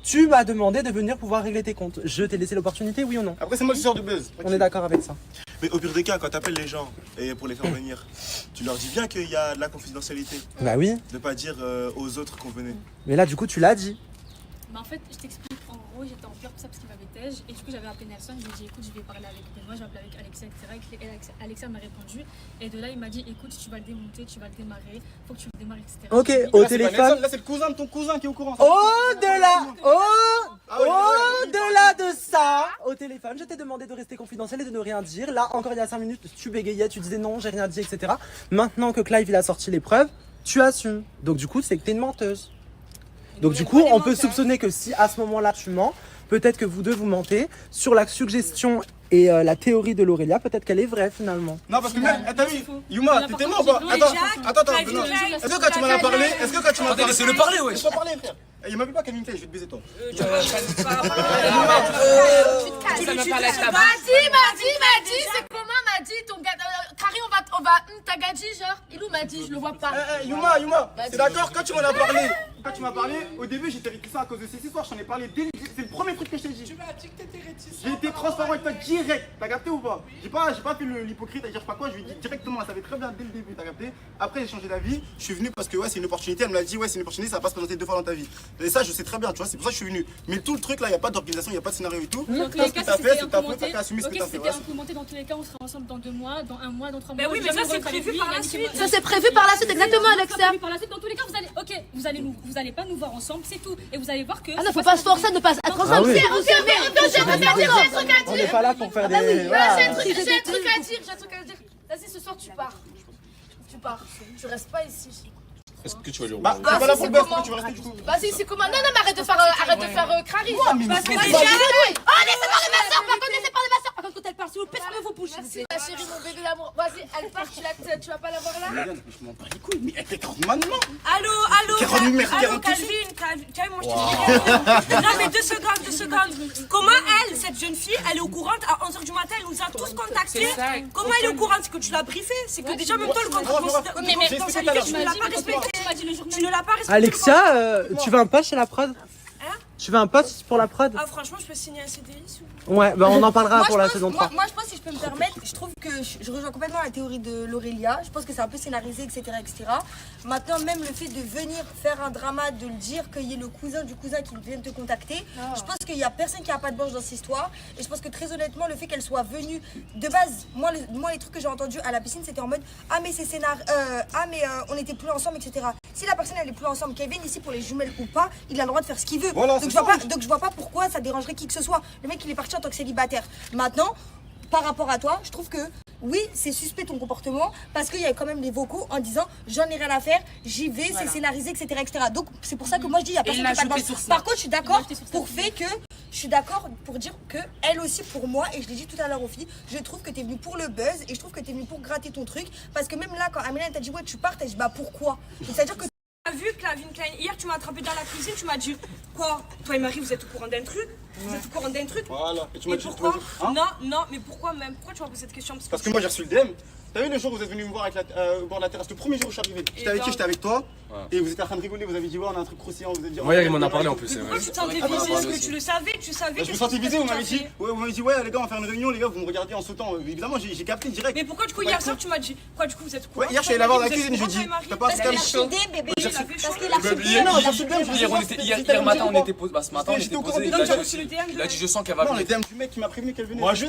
Tu m'as demandé de venir pouvoir régler tes comptes. Je t'ai laissé l'opportunité, oui ou non? Après c'est moi qui sors du buzz. On est d'accord avec ça. Mais au pire des cas, quand t'appelles les gens et pour les faire venir, tu leur dis bien qu'il y a de la confidentialité. Bah oui. De pas dire aux autres qu'on venait. Mais là du coup tu l'as dit. Mais en fait, je t'explique. En gros, gros, j'étais en pleurs pour ça parce qu'il m'avait tège. Et du coup, j'avais appelé Nelson. Je lui ai dit, écoute, je vais parler avec Benoît, j'ai appelé avec Alexia, etc. Et Alexia m'a répondu. Et de là, il m'a dit, écoute, tu vas le démonter, tu vas le démarrer, faut que tu le démarres, etc. Ok, au téléphone. Là, c'est le cousin de ton cousin qui est au courant. Au-delà de ça, au téléphone, je t'ai demandé de rester confidentiel et de ne rien dire. Là, encore il y a 5 minutes, tu bégayais, tu disais non, j'ai rien dit, etc. Maintenant que Clive il a sorti les preuves, tu assumes. Donc du coup, c'est que t'es une menteuse. Donc du coup, on peut soupçonner que si à ce moment-là tu mens, peut-être que vous deux vous mentez. Sur la suggestion et la théorie de l'Aurélia, peut-être qu'elle est vraie finalement. Non, parce que même, t'as vu, Yuma, t'étais mort ou pas? Attends, Benoît. Est-ce que quand tu m'en as parlé, Laissez-le parler, ouais. Laisse-moi parler, frère. Il m'appelle pas Calvin Klein, je vais te baiser toi. M'a dit, c'est comment m'a dit ton gars. Carré, on va. T'as gadji, genre. Il où m'a dit, je le vois pas. Yuma, c'est d'accord, quand tu m'en as parlé, au début j'étais réticent à cause de ces histoires, je t'en ai parlé dès le début, c'est le premier truc que je t'ai dit. Tu m'as dit que t'étais réticent. J'ai été transparent avec toi direct, t'as capté ou pas? J'ai pas fait l'hypocrite à dire je sais pas quoi, je lui ai dit directement, elle savait très bien dès le début, t'as capté? Après j'ai changé d'avis, je suis venu parce que ouais c'est une opportunité, elle me l'a dit, ouais c'est une opportunité, ça va pas se présenter 2 fois dans ta vie. Et ça je sais très bien, tu vois, c'est pour ça que je suis venu. Mais tout le truc là, y a pas d'organisation, y a pas de scénario et tout. Dans tous Tout les ce que cas, t'as si fait, c'était c'est ta faute, implémenté, t'as assumé ce que t'as fait. c'était implémenté dans tous les cas, on sera ensemble dans 2 mois, dans 1 mois, dans 3 mois. Mais oui, mais ça c'est prévu par la suite. Ça c'est prévu par la suite, exactement, Alexia. Par la suite, dans tous les cas, vous allez, ok, vous allez pas nous voir ensemble, c'est tout. Et vous allez voir que. Ah non, faut pas se forcer de ne pas être ensemble. Ah oui. J'ai un truc à On dire. n'est pas là pour faire des... J'ai voilà. un truc à dire. Vas-y, ce soir tu pars. Tu restes pas ici. Est-ce que tu vas lui Bah, t'es pas là pour le buzz, pourquoi tu vas rester du coup? Vas-y, c'est comment? Non, mais arrête de faire crari. Parce que déjà. Oh, laissez parler ma soeur. Par contre, laissez parler ma soeur. Par contre, quand elle parle, s'il vous plaît, fermez vos bouches. Ma chérie, mon bébé d'amour. Vas-y, elle part, tu vas pas la voir là? Je m'en bats les couilles, mais elle t'est maintenant. Allô, Calvin, moi je te dis. Non, mais 2 secondes. Comment elle, cette jeune fille, elle est au courant à 11h du matin, elle nous a tous contactés. Comment elle est au courant? C'est que tu l'as briefé. C'est que déjà, même toi, le confidentialité, tu ne l'as pas respecté. Tu ne l'as pas respecté. Alexia, tu veux un poste chez la prod? Tu veux un poste pour la prod? Ah, franchement, je peux signer un CDI s'il vous plaît. Ouais, bah on en parlera pour la saison 3. Moi, je pense, si je peux me permettre, je trouve que je rejoins complètement la théorie de l'Aurélia. Je pense que c'est un peu scénarisé, etc., etc. Maintenant, même le fait de venir faire un drama, de le dire, qu'il y ait le cousin du cousin qui vienne te contacter, je pense qu'il n'y a personne qui a pas de blanche dans cette histoire. Et je pense que très honnêtement, le fait qu'elle soit venue, de base, moi les trucs que j'ai entendus à la piscine, c'était en mode ah mais c'est on était plus ensemble, etc. Si la personne elle est plus ensemble, qu'elle vienne ici pour les jumelles ou pas, il a le droit de faire ce qu'il veut. Voilà, Donc je vois pas pourquoi ça dérangerait qui que ce soit. Le mec il est parti en tant que célibataire. Maintenant, par rapport à toi, je trouve que oui, c'est suspect ton comportement parce qu'il y avait quand même des vocaux en disant j'en ai rien à faire, j'y vais, c'est scénarisé, etc., etc. Donc c'est pour ça que moi je dis il y a personne qui a pas de base. Par contre, je suis d'accord pour dire que elle aussi pour moi, et je l'ai dit tout à l'heure aux filles, je trouve que t'es venue pour le buzz et je trouve que t'es venue pour gratter ton truc parce que même là quand Amélia t'a dit ouais tu pars, t'as dit bah pourquoi? C'est-à-dire que Tu as vu Calvin Klein, hier tu m'as attrapé dans la cuisine, tu m'as dit quoi? Toi et Marie vous êtes au courant d'un truc? Vous êtes au courant d'un truc? Voilà, et tu m'as dit pourquoi? hein? Non, mais pourquoi même? Pourquoi tu m'as posé cette question? Parce que moi j'ai reçu le DM. T'as vu le jour où vous êtes venu me voir au bord de la terrasse, le premier jour où je suis arrivé? J'étais avec qui? J'étais avec toi. Et vous étiez en train de rigoler, vous avez dit ouais on a un truc croustillant, vous avez dit. Ouais, il m'en a parlé en plus. Pourquoi tu te sentais visé? Est-ce que tu le savais? Tu savais? Je me sentais visé, vous m'avez dit ouais les gars on va faire une réunion, les gars vous me regardez en sautant. Évidemment j'ai capté direct. Mais pourquoi du coup hier soir tu m'as dit quoi du coup vous êtes quoi? Hier je suis allé la voir dans la cuisine, je dis t'as pas parce qu'il a bébé, parce qu'il a Hier matin on était posé, ce matin on était posé. Il a dit je sens qu'elle va venir. Non, le DM du mec qui m'a prévenu qu'elle venait. Moi je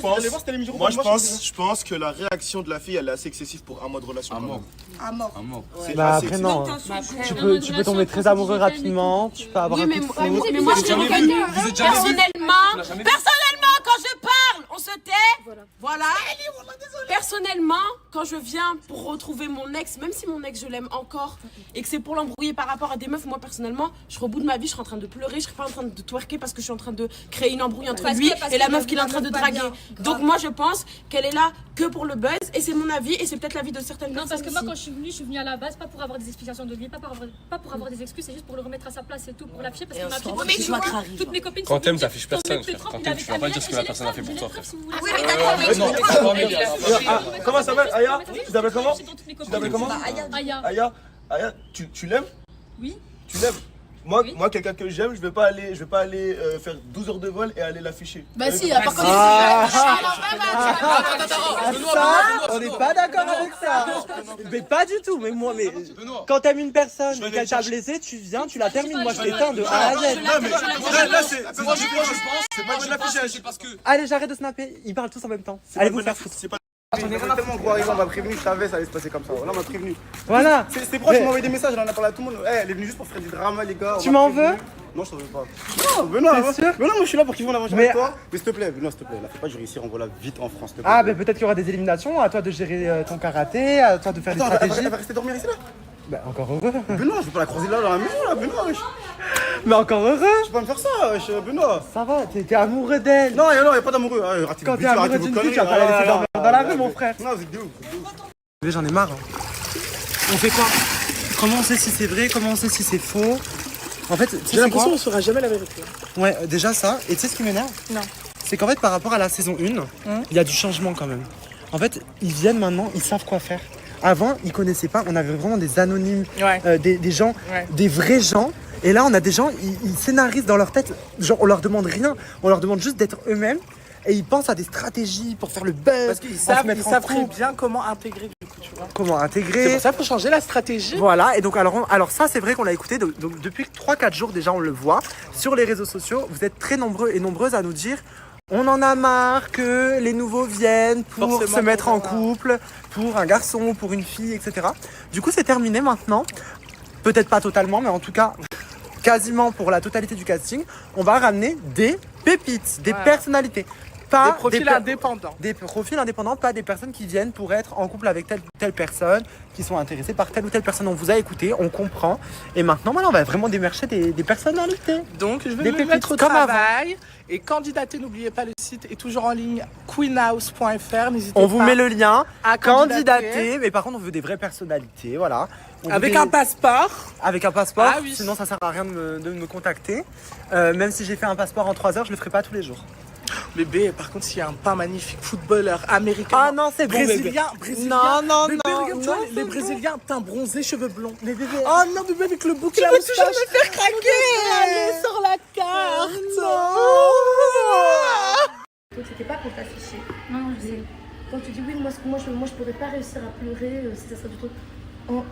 pense que la réaction de la fille elle est assez excessive pour un mois de relation. À mort. Bah après non, tu peux tomber très amoureux rapidement, tu peux avoir un coup de foudre. Mais moi je suis reconnue. Personnellement, quand je parle, on se tait. Voilà. Personnellement, quand je viens pour retrouver mon ex, même si mon ex je l'aime encore et que c'est pour l'embrouiller par rapport à des meufs, moi personnellement, je serai au bout de ma vie, je serai en train de pleurer, je serai pas en train de twerker parce que je suis en train de créer une embrouille entre lui et la meuf qu'il est en train de draguer. Donc moi je pense qu'elle est là que pour le buzz et c'est mon avis et c'est peut-être l'avis de certaines personnes. Non, parce que moi quand je suis venue à la base, pas pour avoir des explications de lui, pas pour avoir des excuses, c'est juste pour le remettre à sa place et tout, pour la fier parce que ma fille, toutes mes copines. Quand t'aimes, t'affiches personne, frère. Quand t'aimes, tu vas pas dire ce que la personne a fait pour toi, frère. Oui, mais d'accord. Comment ça s'appelle Aya? Tu t'appelles comment? Tu t'appelles comment? Aya. Aya, tu l'aimes? Oui. Tu l'aimes? Moi, quelqu'un que j'aime, je vais pas aller faire 12 heures de vol et aller l'afficher. Bah si, par contre, on n'est pas d'accord avec ça. Mais pas du tout. Mais moi, quand t'aimes une personne et qu'elle t'a blessé, tu viens, tu la termines. Moi, je t'éteins de A à Z. Là, c'est moi, je pense, c'est pas de l'affichage, c'est parce que. Allez, j'arrête de snapper. Ils parlent tous en même temps. Allez vous faire foutre. J'en ai rien à tellement gros arrivé, on m'a prévenu, je savais ça allait se passer comme ça. Là, on m'a prévenu. Voilà. C'est proche, ils m'ont envoyé des messages, on en a parlé à tout le monde. Elle est venue juste pour faire du drama, les gars. Tu m'en veux? Non, je t'en veux pas. Non, Benoît, moi je suis là pour qu'ils vont l'aventure avec toi. Mais s'il te plaît, Benoît, s'il te plaît, là, fais pas du réussir, envoie-la vite en France, s'il te plaît. Ah, mais peut-être qu'il y aura des éliminations. À toi de gérer ton karaté, à toi de faire des stratégies. Elle va rester dormir ici là? Bah, encore heureux. Benoît, je vais pas la croiser là dans la maison, là, Benoît. Mais encore heureux. Je peux pas me faire ça, Benoît. Ça va, t'es amoureux d'elle. Non, y a pas d'amoureux. Quand t'es amoureux d'une fille, tu vas pas la laisser dormir dans la rue, mon frère. Non, c'est de ouf. J'en ai marre. On fait quoi? Comment on sait si c'est vrai? Comment on sait si c'est faux? En fait, j'ai l'impression qu'on saura jamais la vérité. Ouais, déjà ça. Et tu sais ce qui m'énerve? Non. C'est qu'en fait, par rapport à la saison 1, il y a du changement quand même. En fait, ils viennent maintenant, ils savent quoi faire. Avant, ils connaissaient pas, on avait vraiment des anonymes, des gens, des vrais gens. Et là, on a des gens, ils scénarisent dans leur tête, genre on leur demande rien, on leur demande juste d'être eux-mêmes. Et ils pensent à des stratégies pour faire le buzz. Parce qu'ils savent très bien comment intégrer du coup, tu vois. Comment intégrer. C'est pour ça qu'il faut changer la stratégie. Voilà, et donc alors ça c'est vrai qu'on l'a écouté, donc depuis 3-4 jours déjà on le voit. Sur les réseaux sociaux, vous êtes très nombreux et nombreuses à nous dire on en a marre que les nouveaux viennent pour forcément se mettre en couple, pour un garçon, pour une fille, etc. Du coup c'est terminé maintenant. Peut-être pas totalement, mais en tout cas quasiment pour la totalité du casting, on va ramener des pépites, des personnalités. Pas des profils indépendants. Des profils indépendants, pas des personnes qui viennent pour être en couple avec telle ou telle personne, qui sont intéressées par telle ou telle personne. On vous a écouté, on comprend. Et maintenant, on va vraiment démarcher des personnalités. Donc, je vais me mettre au travail. Et candidater, n'oubliez pas, le site est toujours en ligne, queenhouse.fr. N'hésitez pas. On vous met le lien. À candidater. Mais par contre, on veut des vraies personnalités. Voilà. Avec un passeport. Avec un passeport. Ah, oui. Sinon, ça sert à rien de me contacter. Même si j'ai fait un passeport en 3 heures, je le ferai pas tous les jours. Bébé, par contre, s'il y a un magnifique footballeur américain. Ah non, c'est bon, brésilien. Non, bébé, non, regarde, non, les Brésiliens, teint bronzé, cheveux blonds. Mais bébé. Oh non, bébé, avec le bouc et la moustache. Tu veux toujours me faire craquer. Allez, sur la carte. Donc c'était pas pour t'afficher. Non, je sais. Quand tu dis oui, moi je pourrais pas réussir à pleurer si ça serait du truc.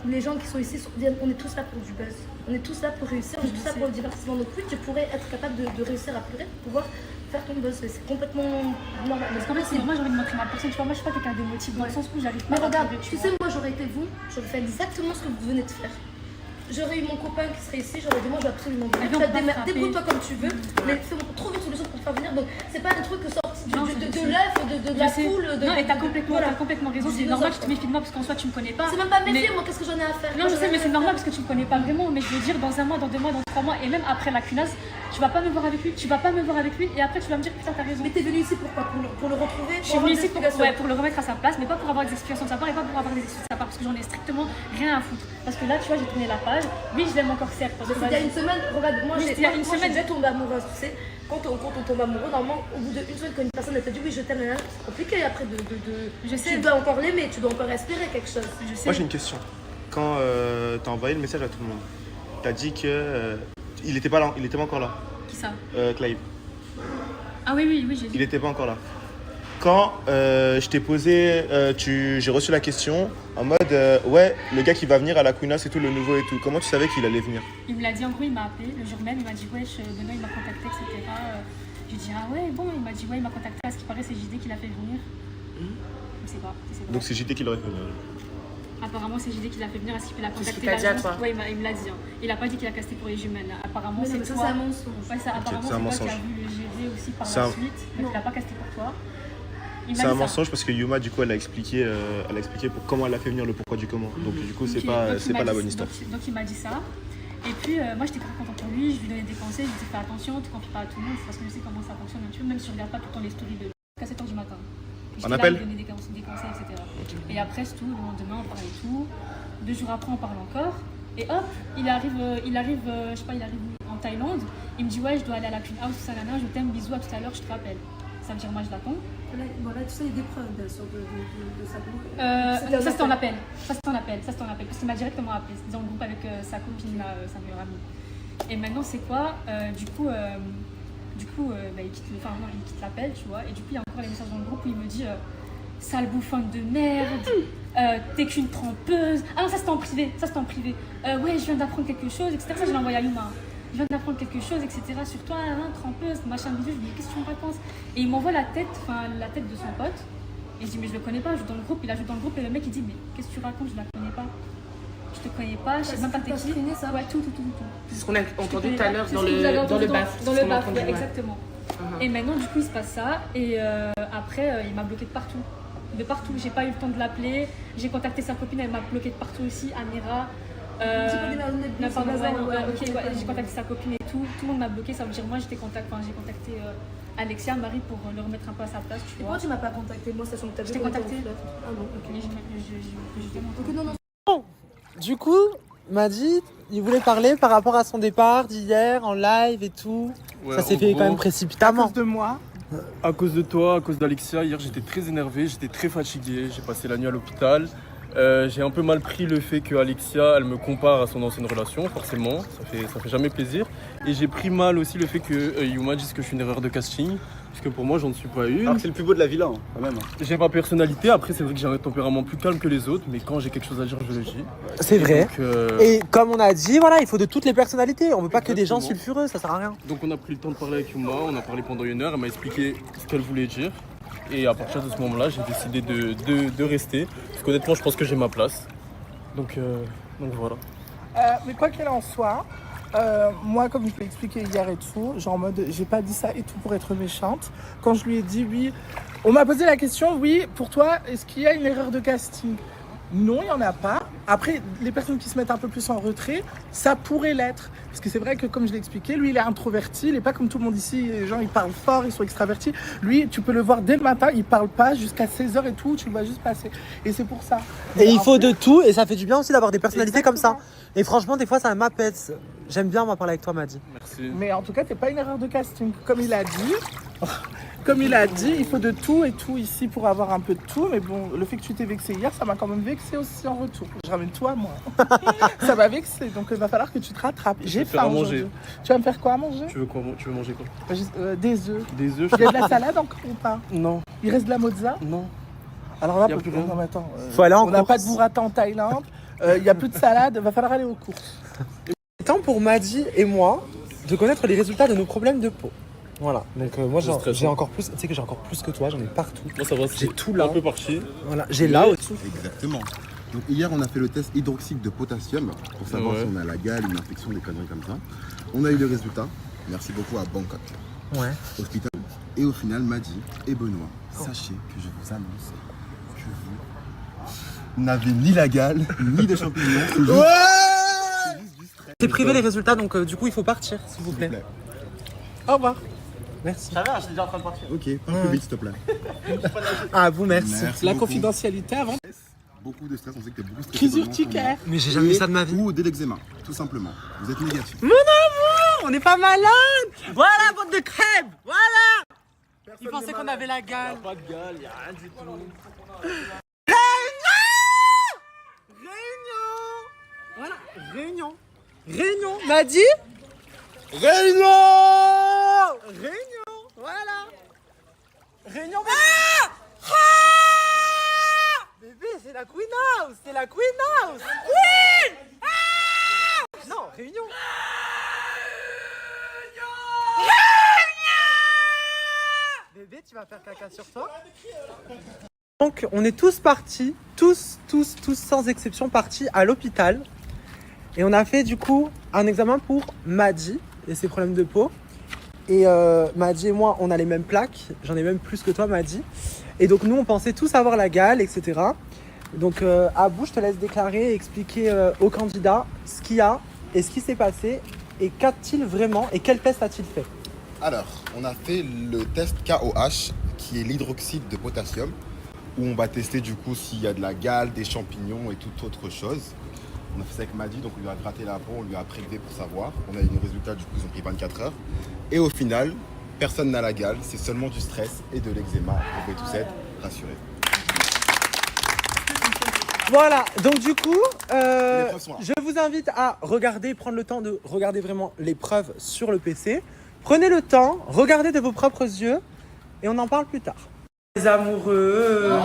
Les gens qui sont ici, on est tous là pour du buzz. On est tous là pour réussir, on est tous là pour le divertissement. Donc oui, tu pourrais être capable de réussir à pleurer pour pouvoir faire ton buzz. C'est complètement normal. Parce qu'en fait, moi j'ai envie de montrer ma personne. Tu vois, moi je suis pas quelqu'un d'émotif dans le sens où j'arrive pas. Mais regarde, tu sais, moi j'aurais été vous, j'aurais fait exactement ce que vous venez de faire. J'aurais eu mon copain qui serait ici, j'aurais dit moi je vais absolument venir. Débrouille-toi comme tu veux, mais trouve une solution pour te faire venir. Donc c'est pas des trucs sortis de l'œuf, de la poule. Non, et t'as complètement raison. C'est normal que tu te méfies de moi parce qu'en soi tu me connais pas. C'est même pas méfier, moi qu'est-ce que j'en ai à faire? Non, je sais, mais c'est normal parce que tu me connais pas vraiment. Mais je veux dire, dans un mois, dans 2 mois, dans 3 mois, et même après la cunasse, tu vas pas me voir avec lui. Tu vas pas me voir avec lui, et après tu vas me dire putain, t'as raison. Mais t'es venu ici pourquoi? Pour le retrouver? Je suis venue ici pour le remettre à sa place, mais pas pour avoir des explications de sa part et pas pour avoir des excuses de sa part parce que j'en ai strictement rien à foutre. Parce que là, tu vois, j'ai tourné la page. Oui, je l'aime encore certes. Il y a une semaine, regarde, moi il y a une semaine, j'ai tombé amoureuse, tu sais. Quand on tombe amoureux, normalement, au bout d'une semaine, quand une personne te dit oui, je t'aime, c'est compliqué après Je sais. Tu dois encore l'aimer, tu dois encore espérer quelque chose. Je sais. Moi j'ai une question. Quand t'as envoyé le message à tout le monde, t'as dit que il était pas là, il était pas encore là. Qui ça? Clive. Ah oui, j'ai dit. Il était pas encore là. Quand je t'ai posé, j'ai reçu la question en mode ouais, le gars qui va venir à la Queenhouse c'est tout, le nouveau et tout. Comment tu savais qu'il allait venir? Il me l'a dit, en gros, il m'a appelé le jour même, il m'a dit wesh, Benoît il m'a contacté, etc. J'ai dit ah ouais, bon, il m'a dit ouais, il m'a contacté, à ce qui paraît, c'est JD qui l'a fait venir. Je sais pas. Donc c'est JD qui l'aurait fait venir. Apparemment, c'est JD qui l'a fait venir, à ce qu'il a contacté t'a dit à toi? Ouais, il me l'a dit. Hein. Il a pas dit qu'il a casté pour les jumelles. Apparemment, Mais non, c'est mais toi. ça, c'est un mensonge. Ouais, ça, apparemment, c'est c'est toi qui a vu le GD aussi par la suite, mais il l'a pas casté pour toi. C'est un mensonge parce que Yuma du coup elle a expliqué pour comment elle a fait venir, le pourquoi du comment. Donc du coup c'est pas la bonne histoire. Donc il m'a dit ça. Et puis moi j'étais très contente pour lui, je lui donnais des conseils, je lui disais fais attention, tu confies pas à tout le monde, parce que je sais comment ça fonctionne un petit peu, même si je regarde pas tout le temps les stories de à 7h du matin. On appelle? Là, donner des conseils, etc. Okay. Et après c'est tout, le lendemain on parlait tout. 2 jours après on parle encore. Et hop, il arrive je sais pas, il arrive en Thaïlande. Il me dit ouais je dois aller à la Queenhouse, tout ça, je t'aime, bisous, à tout à l'heure, je te rappelle. Ça veut dire moi je l'attends. Voilà, tu sais, il y a des preuves bien sûr de sa boucle. Ça c'est en appel. Parce qu'il m'a directement appelé. Dans le groupe avec sa copine, sa meilleure amie. Et maintenant, c'est quoi Du coup, il quitte l'appel, tu vois. Et du coup, il y a encore les messages dans le groupe où il me dit sale bouffonne de merde, t'es qu'une trompeuse. Ah non, ça c'était en privé. Ouais, je viens d'apprendre quelque chose, etc. Ça, je l'ai envoyé à Yuma. Je viens d'apprendre quelque chose, etc. sur toi, hein, trompeuse, machin, bidule. Je lui dis, qu'est-ce que tu me racontes? Et il m'envoie la tête de son pote. Et je dis, mais je le connais pas, je joue dans le groupe. Il ajoute dans le groupe et le mec il dit, mais qu'est-ce que tu racontes? Je la connais pas. Je te connais pas, je sais même pas t'es qui. Ouais, tout. C'est ce qu'on a entendu tout à l'heure dans le baf. Dans le baf, ouais, exactement. Et maintenant, du coup, il se passe ça. Et après, il m'a bloqué de partout. J'ai pas eu le temps de l'appeler. J'ai contacté sa copine, elle m'a bloqué de partout aussi, Amira. J'ai contacté sa copine et tout. Tout le monde m'a bloqué. Ça veut dire, moi, j'ai contacté Alexia, Marie, pour le remettre un peu à sa place. Tu vois. Pourquoi tu m'as pas contacté? Moi, sachant que t'avais. Je t'ai contacté. Ah bon, ok. Non. Du coup, Madi, il voulait parler par rapport à son départ d'hier en live et tout. Ouais, ça s'est fait quand même précipitamment. À cause de moi. À cause de toi, à cause d'Alexia, hier j'étais très énervé, j'étais très fatigué, j'ai passé la nuit à l'hôpital. J'ai un peu mal pris le fait que Alexia, elle me compare à son ancienne relation, forcément, ça fait jamais plaisir. Et j'ai pris mal aussi le fait que Yuma dise que je suis une erreur de casting, parce que pour moi j'en suis pas une. Alors c'est le plus beau de la villa, quand même. J'ai ma personnalité, après c'est vrai que j'ai un tempérament plus calme que les autres, mais quand j'ai quelque chose à dire, je le dis. C'est vrai. Donc, et comme on a dit, voilà, il faut de toutes les personnalités. On veut pas que des gens sulfureux, ça sert à rien. Donc on a pris le temps de parler avec Yuma, on a parlé pendant 1 heure, elle m'a expliqué ce qu'elle voulait dire. Et à partir de ce moment-là, j'ai décidé de rester. Parce qu'honnêtement, je pense que j'ai ma place. Donc voilà. Mais quoi qu'il en soit, moi, comme je l'ai expliqué hier et tout, genre en mode, j'ai pas dit ça et tout pour être méchante. Quand je lui ai dit oui, on m'a posé la question, oui, pour toi, est-ce qu'il y a une erreur de casting? Non, il n'y en a pas. Après, les personnes qui se mettent un peu plus en retrait, ça pourrait l'être. Parce que c'est vrai que, comme je l'ai expliqué, lui, il est introverti. Il n'est pas comme tout le monde ici. Les gens, ils parlent fort, ils sont extravertis. Lui, tu peux le voir dès le matin, il ne parle pas jusqu'à 16h et tout. Tu le vois juste passer. Et c'est pour ça. Et il faut de tout. Et ça fait du bien aussi d'avoir des personnalités comme ça. Et franchement, des fois, ça m'apaise. J'aime bien, moi, parler avec toi, Madi. Merci. Mais en tout cas, t'es pas une erreur de casting. Comme il a dit, il faut de tout et tout ici pour avoir un peu de tout. Mais bon, le fait que tu t'es vexé hier, ça m'a quand même vexé aussi en retour. Je ramène tout à moi. Ça m'a vexé, donc il va falloir que tu te rattrapes. J'ai faim aujourd'hui. Tu vas me faire quoi à manger? Tu veux manger quoi? Des œufs. Des œufs? Il y a de la salade encore ou pas? Non. Il reste de la mozza? Non. Alors là, y a plus rien. non, mais attends. Faut aller en on n'a course. pas de burrata en Thaïlande. Il n'y a plus de salade. Va falloir aller aux courses. Temps pour Madi et moi de connaître les résultats de nos problèmes de peau. Voilà, donc moi j'ai encore plus, tu sais que j'ai encore plus que toi, j'en ai partout. Moi ça va, j'ai tout là. Un peu parti. Voilà, j'ai là aussi. Exactement. Donc hier on a fait le test hydroxyde de potassium pour savoir si on a la gale, une infection, des conneries comme ça. On a eu les résultats. Merci beaucoup à Bangkok. Ouais. Hospital. Et au final, Madi et Benoît, sachez que je vous annonce que vous n'avez ni la gale, ni des champignons. C'est privé les résultats, donc du coup il faut partir, s'il vous plaît. Au revoir. Merci. Ça va, j'étais déjà en train de partir. Ok, pas plus vite s'il te plaît. Ah vous, merci. La confidentialité avant. Beaucoup de stress, on sait que t'es beaucoup stressé. Crise urticaire. Mais j'ai jamais eu ça de ma vie. Ou de l'eczéma, tout simplement. Vous êtes négatif. Mon amour, on n'est pas malade. Voilà, bande de crème. Voilà. Ils pensaient qu'on avait la gale. Pas de gale, y a rien du tout. Voilà, réunion, Madi. Réunion, voilà. Réunion. Bébé, c'est la Queen House, Oui. Non, réunion. Bébé, tu vas faire caca sur toi. Donc, on est tous partis, tous sans exception partis à l'hôpital. Et on a fait du coup un examen pour Madi et ses problèmes de peau. Et Madi et moi, on a les mêmes plaques. J'en ai même plus que toi, Madi. Et donc nous, on pensait tous avoir la gale, etc. Donc Abou, je te laisse déclarer et expliquer aux candidats ce qu'il y a et ce qui s'est passé. Et qu'a-t-il vraiment et quel test a-t-il fait? Alors, on a fait le test KOH, qui est l'hydroxyde de potassium, où on va tester du coup s'il y a de la gale, des champignons et toute autre chose. On a fait ça avec Madi, donc on lui a gratté la peau, on lui a prélevé pour savoir. On a eu les résultats, du coup ils ont pris 24 heures. Et au final, personne n'a la gale, c'est seulement du stress et de l'eczéma. Vous pouvez tous être rassurés. Voilà, donc du coup, je vous invite à regarder, prendre le temps de regarder vraiment les preuves sur le PC. Prenez le temps, regardez de vos propres yeux et on en parle plus tard. Les amoureux. Non,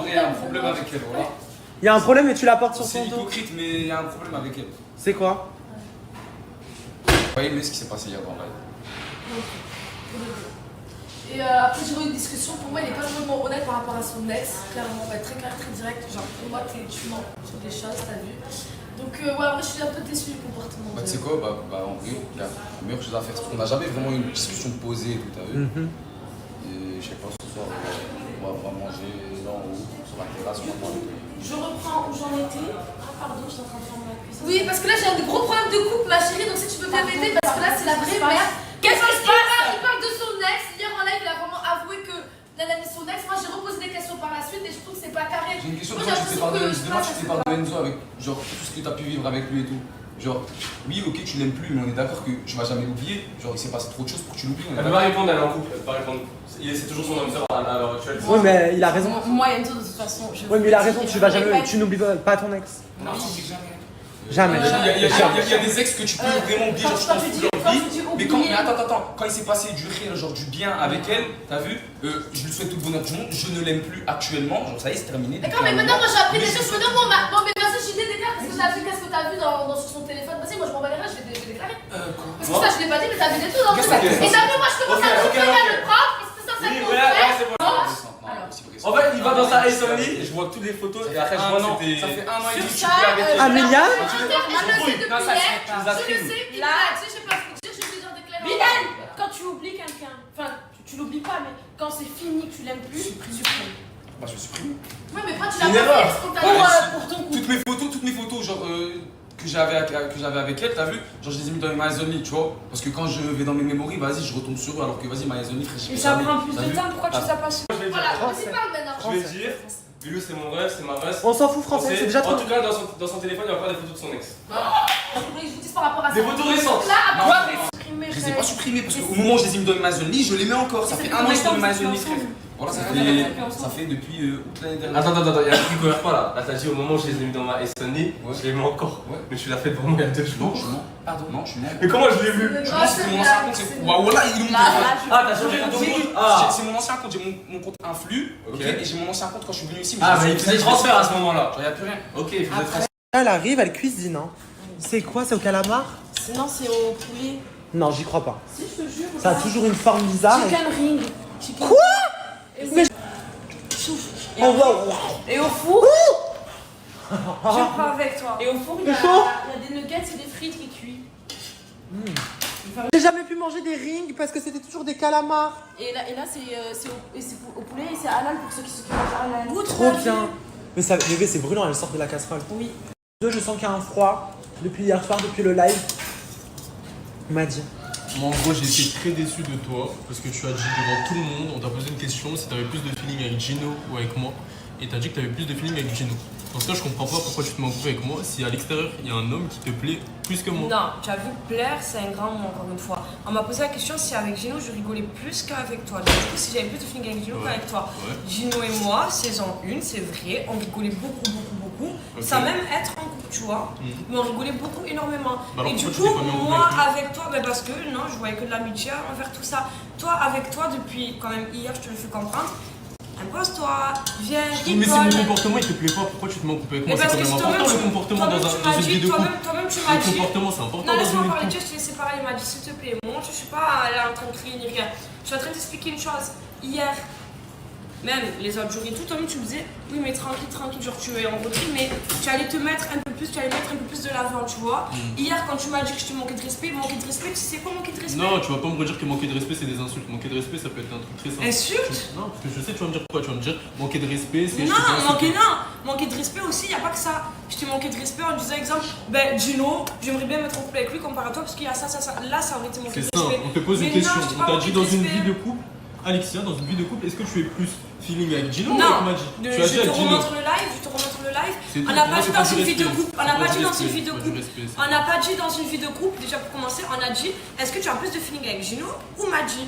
il y a un problème avec elle, voilà. Il y a un problème et tu la portes sur C'est ton dos. hypocrite, mais il y a un problème avec elle. C'est quoi? Vous voyez, mais ce qui s'est passé hier dans live. Et après, j'ai eu une discussion. Pour moi, il est pas vraiment honnête par rapport à son ex. Clairement, on va être très clair, très direct. Genre, pour moi, tu mens sur des choses, t'as vu. Donc, ouais, en vrai, je suis un peu déçue du comportement. Bah, tu sais quoi, en vrai, il y a la meilleure chose à faire. On n'a jamais vraiment eu une discussion posée et tout, t'as vu. Et je sais pas, ce soir, on va manger là en haut, sur la terrasse, on va manger. Je reprends où j'en étais. Ah, pardon, je suis en train de faire ma cuisine. Oui, parce que là, j'ai un gros problème de couple, ma chérie. Donc, si tu peux bien m'aider, parce que là, c'est la vraie merde. Qu'est-ce qui se passe? Il parle de son ex. Hier en live, il a vraiment avoué que nanani son ex. Moi, j'ai reposé des questions par la suite et je trouve que c'est pas carré. J'ai une question, demain tu te parles de Enzo avec genre tout ce que tu as pu vivre avec lui et tout. Genre, oui, ok, tu l'aimes plus, mais on est d'accord que tu vas jamais l'oublier. Genre, il s'est passé trop de choses pour que tu l'oublies. Elle peut pas répondre, elle est en couple, elle peut pas répondre. C'est toujours son homme à l'heure actuelle. Oui, mais il a raison. Moi, Enzo, de toute façon. Oui, mais il a raison, tu n'oublies pas ton ex. Non, tu dis jamais. Jamais. Il y a des ex que tu peux vraiment oublier, genre tu t'en fous de leur vie. Mais attends, quand il s'est passé du réel, genre du bien avec elle, t'as vu, je lui souhaite tout le bonheur du monde, je ne l'aime plus actuellement, genre ça y est, c'est terminé. D'accord, mais maintenant, moi j'ai appris des choses. Bon, mais vas-y, j'ai des déclare. Qu'est-ce que t'as vu sur son téléphone? Vas-y, moi je m'en bats les reins, je vais déclarer. Parce que ça, je l'ai pas dit, mais t'as vu des trucs dans tout ça. Et t'as vu, moi je commence à souffrir le prof, parce que ça me fait. En fait, il va dans sa SONI et je vois toutes les photos et après je vois c'était. Ça fait un an et demi que tu ça, es avec elle. Amélia Bilal, quand tu oublies quelqu'un, enfin tu l'oublies pas, mais quand c'est fini, que tu l'aimes plus, supprime. Bah je supprime. Ouais, mais pourquoi tu l'as pas fait spontanément pour ton coup? Toutes mes photos genre que j'avais avec elle, t'as vu, genre je les ai mis dans My Only, tu vois, parce que quand je vais dans mes memories, vas-y, je retombe sur eux, alors que vas-y, My Only, frère, Mais ça prend plus de temps, pourquoi tu sais pas su? Voilà, vas-y, parle maintenant. Je vais dire, Bilou c'est mon rêve, c'est ma race. On s'en fout français, c'est déjà trop. En tout cas, dans son téléphone, il n'y a pas des photos de son ex. Je vous dis par rapport à ça. Des photos récentes. Je les ai pas supprimées parce qu'au moment où je les ai mis dans My Only, je les mets encore. Ça fait un an que je suis dans My Only, frère. Voilà, ça fait depuis août l'année dernière. Attends, il y a un truc qu'on ne pas là. Là, t'as dit au moment où je les ai mis dans ma Sony, je les mets encore. Mais tu l'as fait devant moi il y a 2 jours. Pardon, non, je suis mort. Mais comment je l'ai vu? Je pense que c'est mon ancien compte, c'est. Waouh, voilà, il est mon Ah, t'as changé ton compte? C'est mon ancien compte, j'ai mon compte influx, ok, et j'ai mon ancien compte quand je suis venu ici. Ah, mais il faisait transfert à ce moment-là. Genre, il n'y a plus rien. Ok, il faisait transfert. Elle arrive, elle cuisine. Hein. C'est quoi? C'est au calamar? Non, c'est au poulet. Non, j'y crois pas. Si, je te jure. Ça a toujours une forme bizarre. Chicken ring. Quoi? Mais Et au four. Je prends avec toi. Et au four, il y a des nuggets et des frites qui cuisent. J'ai jamais pu manger des rings parce que c'était toujours des calamars. Et là c'est au poulet et c'est halal pour ceux qui mangent halal. Trop bien. Mais ça, bébé, c'est brûlant, elle sort de la casserole. Oui. Je sens qu'il y a un froid depuis hier soir, depuis le live. Il m'a dit. Moi, en gros, j'ai été très déçu de toi parce que tu as dit devant tout le monde, on t'a posé une question si t'avais plus de feeling avec Gino ou avec moi. Et t'as dit que t'avais plus de feeling avec Gino. Dans ce cas, je comprends pas pourquoi tu te mets en couple avec moi si à l'extérieur il y a un homme qui te plaît plus que moi. Non, tu as vu, plaire, c'est un grand mot encore une fois. On m'a posé la question si avec Gino je rigolais plus qu'avec toi. Donc, du coup, si j'avais plus de feeling avec Gino qu'avec toi. Gino et moi, saison 1, c'est vrai, on rigolait beaucoup. Okay. Sans même être en couple, tu vois. Mais on rigolait beaucoup, énormément. Bah alors, et du coup, moi avec toi, ben parce que non, je voyais que de l'amitié envers tout ça. Toi, avec toi, depuis quand même hier, je te le fais comprendre. Impose-toi, viens, rigole. Mais si mon comportement il te plaît pas, pourquoi tu te mets en couple avec moi? C'est quand même important le comportement dans une vie de couple. Toi-même tu m'as dit. Le comportement c'est important dans une vie de couple. Non, laisse-moi parler, je te laisse parler, il m'a dit s'il te plaît. Moi je suis pas là en train de crier ni rien. Je suis en train de t'expliquer une chose. Hier, même les autres jours et tout, toi-même tu me disais, oui mais tranquille, genre tu es en retrait, mais tu allais te mettre un peu plus, tu allais mettre un peu plus de l'avant, tu vois. Hier quand tu m'as dit que je te manquais de respect, tu sais quoi manquer de respect? Non, tu vas pas me redire que manquer de respect c'est des insultes. Manquer de respect ça peut être un truc très simple. Insulte? Non, parce que je sais, tu vas me dire pourquoi. Tu vas me dire manquer de respect c'est. Manquer de respect aussi, y a pas que ça. Je t'ai manqué de respect en disant exemple, ben Gino, j'aimerais bien mettre en couple avec lui comparé à toi parce qu'il y a ça. Là ça aurait été manquer de respect. C'est ça, on te pose une question. On t'a dit dans une vie de couple. Alexia, dans une vie de couple, est-ce que tu es plus feeling avec Gino ou avec Madji? Je te remontre le live, On n'a pas dit dans une vie de couple, on n'a pas dit dans une vie de couple. On n'a pas dit dans une vie de couple, déjà pour commencer, on a dit est-ce que tu as plus de feeling avec Gino ou Madji?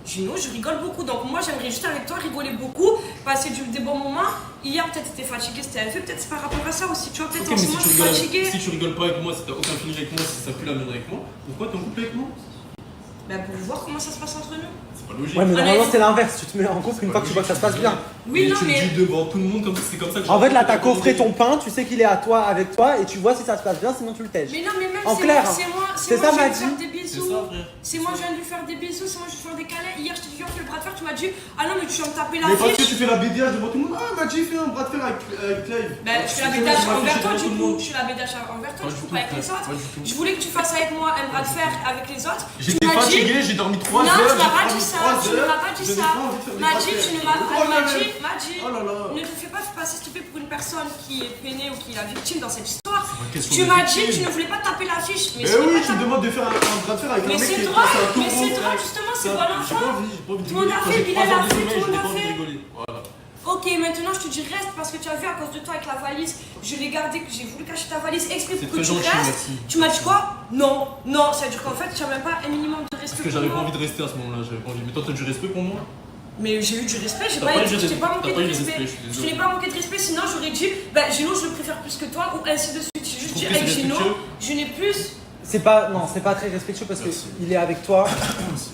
Gino, je rigole beaucoup, donc moi j'aimerais juste avec toi rigoler beaucoup, passer des bons moments Hier, peut-être t'étais fatiguée, c'était un fait, peut-être c'est par rapport à ça aussi. Tu vois, peut-être Ok, en mais ce moment, je suis fatiguée. si tu rigoles pas avec moi, si t'as aucun feeling avec moi, si ça pue la merde avec moi, pourquoi t'es en couple avec moi? Bah, pour voir comment ça se passe entre nous. C'est pas logique. Ouais, mais normalement, c'est l'inverse. Tu te mets en couple une fois que tu vois que ça se passe bien. Oui, non, tu mais. me dis devant tout le monde comme si c'est comme ça que En fait, là, t'as coffré ton pain, tu sais qu'il est à toi, avec toi, et tu vois si ça se passe bien, sinon tu le tèges. Mais non, mais même En c'est clair, moi, c'est ça, je viens de Maddy. faire des bisous. C'est ça, frère. C'est moi, je viens de lui faire des bisous, c'est moi, je vais faire des câlins. Hier, je t'ai dit, on fait le bras de fer, tu m'as dit, ah non, mais tu viens me taper la Mais parce que fiche. tu fais la BDH devant tout le monde. Ah, Madji fait un bras de fer avec Clive. Bah, je fais la bédache envers toi, du coup. Je fais la bédache envers toi, du coup, pas avec les autres. Je voulais que tu fasses avec moi un bras de fer avec les autres. J'étais fatigué, j'ai dormi 3 heures. Non, tu m'as pas dit ça, tu ne m'as pas dit ça. Madji, tu ne m'as pas dit. Madji, Oh là là. ne te fais pas passer stupé pour une personne qui est peinée ou qui est la victime dans cette histoire. question Tu de m'as dit victime. que tu ne voulais pas taper l'affiche. Mais oui, tu me demandes de faire un bras de fer avec un Mais mec qui c'est est droit, passé un mais taureau, c'est droit, frère. justement, c'est Ça, bon j'ai enfant. pas envie de Tout le monde rigoler. a Quand fait, j'ai Bilal 3 a heures de fait, sommeil, tout le j'ai monde pas a envie de fait. rigoler. Voilà. Ok, maintenant je te dis reste parce que tu as vu à cause de toi avec la valise, je l'ai gardé, que j'ai voulu cacher ta valise exprès C'est pour que très tu gentil, restes. merci. Tu m'as dit quoi? Non, non, ça veut dire qu'en fait tu n'as même pas un minimum de respect Parce que pour j'avais pas moi. envie de rester à ce moment-là, j'avais pas envie. Mais toi, t'as du respect pour moi? Mais j'ai eu du respect, T'as pas eu je du t'ai pas respect, manqué t'as pas de eu du respect. respect, je suis Je désolé. t'ai pas manqué de respect, sinon j'aurais dit, bah Gino je le préfère plus que toi ou ainsi de suite. J'ai juste dit trouves que avec c'est Gino, respectueux je n'ai plus. C'est pas, non, c'est pas très respectueux parce qu'il est avec toi.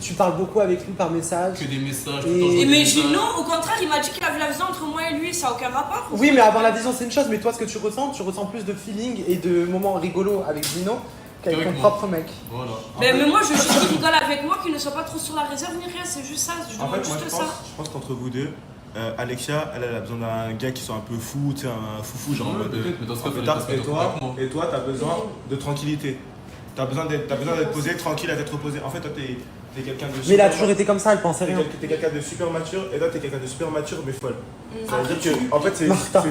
Tu parles beaucoup avec lui par message. Que des messages, Et- tout le temps, Et des mais messages. Gino, au contraire, il m'a dit qu'il avait la vision entre moi et lui, ça n'a aucun rapport. Oui, mais avoir la vision, c'est une chose. Mais toi, ce que tu ressens plus de feeling et de moments rigolos avec Gino qu'avec ton moi. propre mec. Voilà. Mais moi je veux juste qu'il rigole avec moi, qu'il ne soit pas trop sur la réserve ni rien, c'est juste ça. Je En demande fait, moi juste je ça. pense qu'entre vous deux, Alexia, elle a besoin d'un gars qui soit un peu fou, tu sais, un foufou, genre en Ouais, mode. peut-être, mais dans ce cas, un peu fallait tard. pas se mettre avec moi. Et toi, t'as besoin de tranquillité. T'as besoin d'être posé, tranquille, à t'être reposé. En fait, toi, t'es quelqu'un de super. Mais il a toujours été comme ça, elle pensait rien. T'es quelqu'un de super mature, et toi, t'es quelqu'un de super mature, mais folle. Ça veut dire que, en fait, Martha.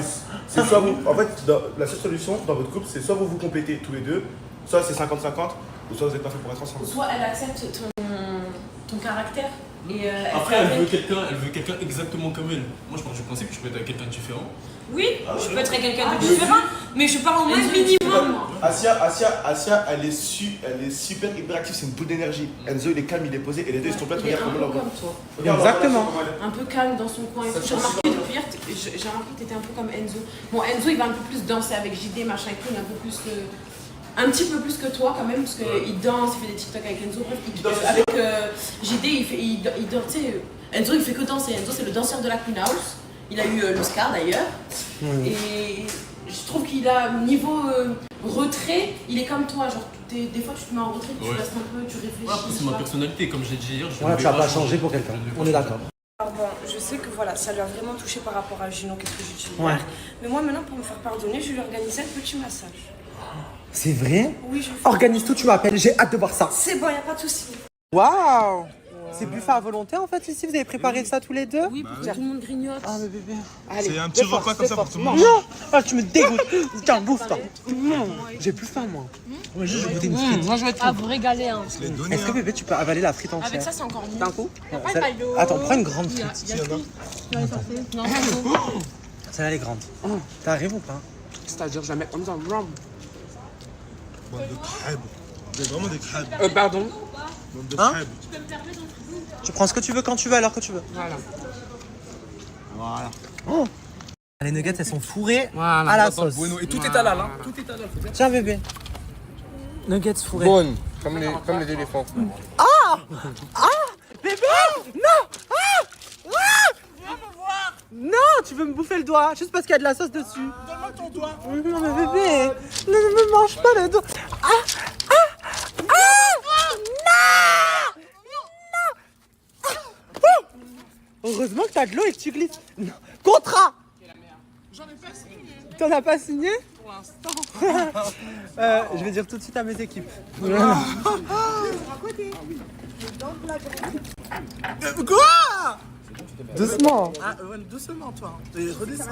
c'est soit vous. En fait, la seule solution dans votre couple, c'est soit vous vous complétez tous les deux, soit c'est 50-50, ou soit vous n'êtes pas fait pour être ensemble. Soit elle accepte ton caractère et Après, elle veut quelqu'un exactement comme elle. Moi, je pars du principe que tu peux être avec quelqu'un de différent. Oui, je peux être avec quelqu'un de différent, mais je parle au moins minimum. Asia, elle est super hyperactive, c'est une boule d'énergie. Enzo, il est calme, il est posé, et les deux, ils sont complètement Il est un regarde peu comment comme leur toi. Exactement. Un peu calme dans son coin. J'ai remarqué depuis hier, j'ai remarqué que t'étais un peu comme Enzo. Bon, Enzo, il va un peu plus danser avec JD, machin et tout, il est un peu plus un petit peu plus que toi quand même, parce qu'il danse, il fait des TikTok avec Enzo. Bref, avec JD, il danse, tu sais, Enzo, il fait que danser. Enzo, c'est le danseur de la Queen House. Il a eu l'Oscar d'ailleurs. Et je trouve qu'il a, niveau retrait, il est comme toi. Genre, des fois, tu te mets en retrait, tu Ouais. restes un peu, tu réfléchis. Ouais, après, c'est ma personnalité, comme je l'ai dit hier. Voilà, tu vas pas changer pour quelqu'un. On est d'accord. Alors bon, je sais que voilà, ça lui a vraiment touché par rapport à Gino, qu'est-ce que j'ai dit hier. Ouais. Mais moi maintenant, pour me faire pardonner, je vais lui organiser un petit massage. C'est vrai? Oui, je vais faire. Organise tout, tu m'appelles. J'ai hâte de voir ça. C'est bon, y a pas de souci. Waouh! C'est buffet à volonté en fait ici, vous avez préparé ça tous les deux? Oui, pour que tout le monde grignote. Ah, mais bébé. C'est un petit repas comme ça pour tout le monde. Non! Ah, tu me dégoûtes! Tiens, bouffe toi! J'ai plus faim moi. Moi, juste, je vais goûter une frite. Moi, je vais Ah, vous régalez, hein. Est-ce que bébé, tu peux avaler la frite entière? Avec ça, c'est encore mieux. D'un coup? pas Celle- mal d'eau. Attends, prends une grande Il y a- frite. il y a tout. Non, non, non. Celle-là, elle est grande. T'arrives ou pas? C'est-à-dire, je la mets comme ça. Rum. Bande de crêpes. Vous êtes vraiment des crêpes. Pardon. Bande de Hein? crêpes. Tu prends ce que tu veux quand tu veux, alors que tu veux. Voilà. Voilà. Oh. Les nuggets, elles sont fourrées Voilà. à la sauce. Et tout est halal, hein. Tout est halal. Tiens, bébé. Nuggets fourrés. Bonne, comme les éléphants. Ah! Ah! Bébé! Non! Ah! Ah! Viens me voir! Non, tu veux me bouffer le doigt, juste parce qu'il y a de la sauce dessus. Donne-moi ton doigt. Non, mais bébé! Ne me mange pas le doigt! Ah! Ah! Ah! Non! Non! Oh! Heureusement que t'as de l'eau et que tu glisses. Non. Contrat! J'en ai pas signé. T'en as pas signé? Pour l'instant. Je vais dire tout de suite à mes équipes. Quoi? Doucement. Ah, doucement, toi. Redescends.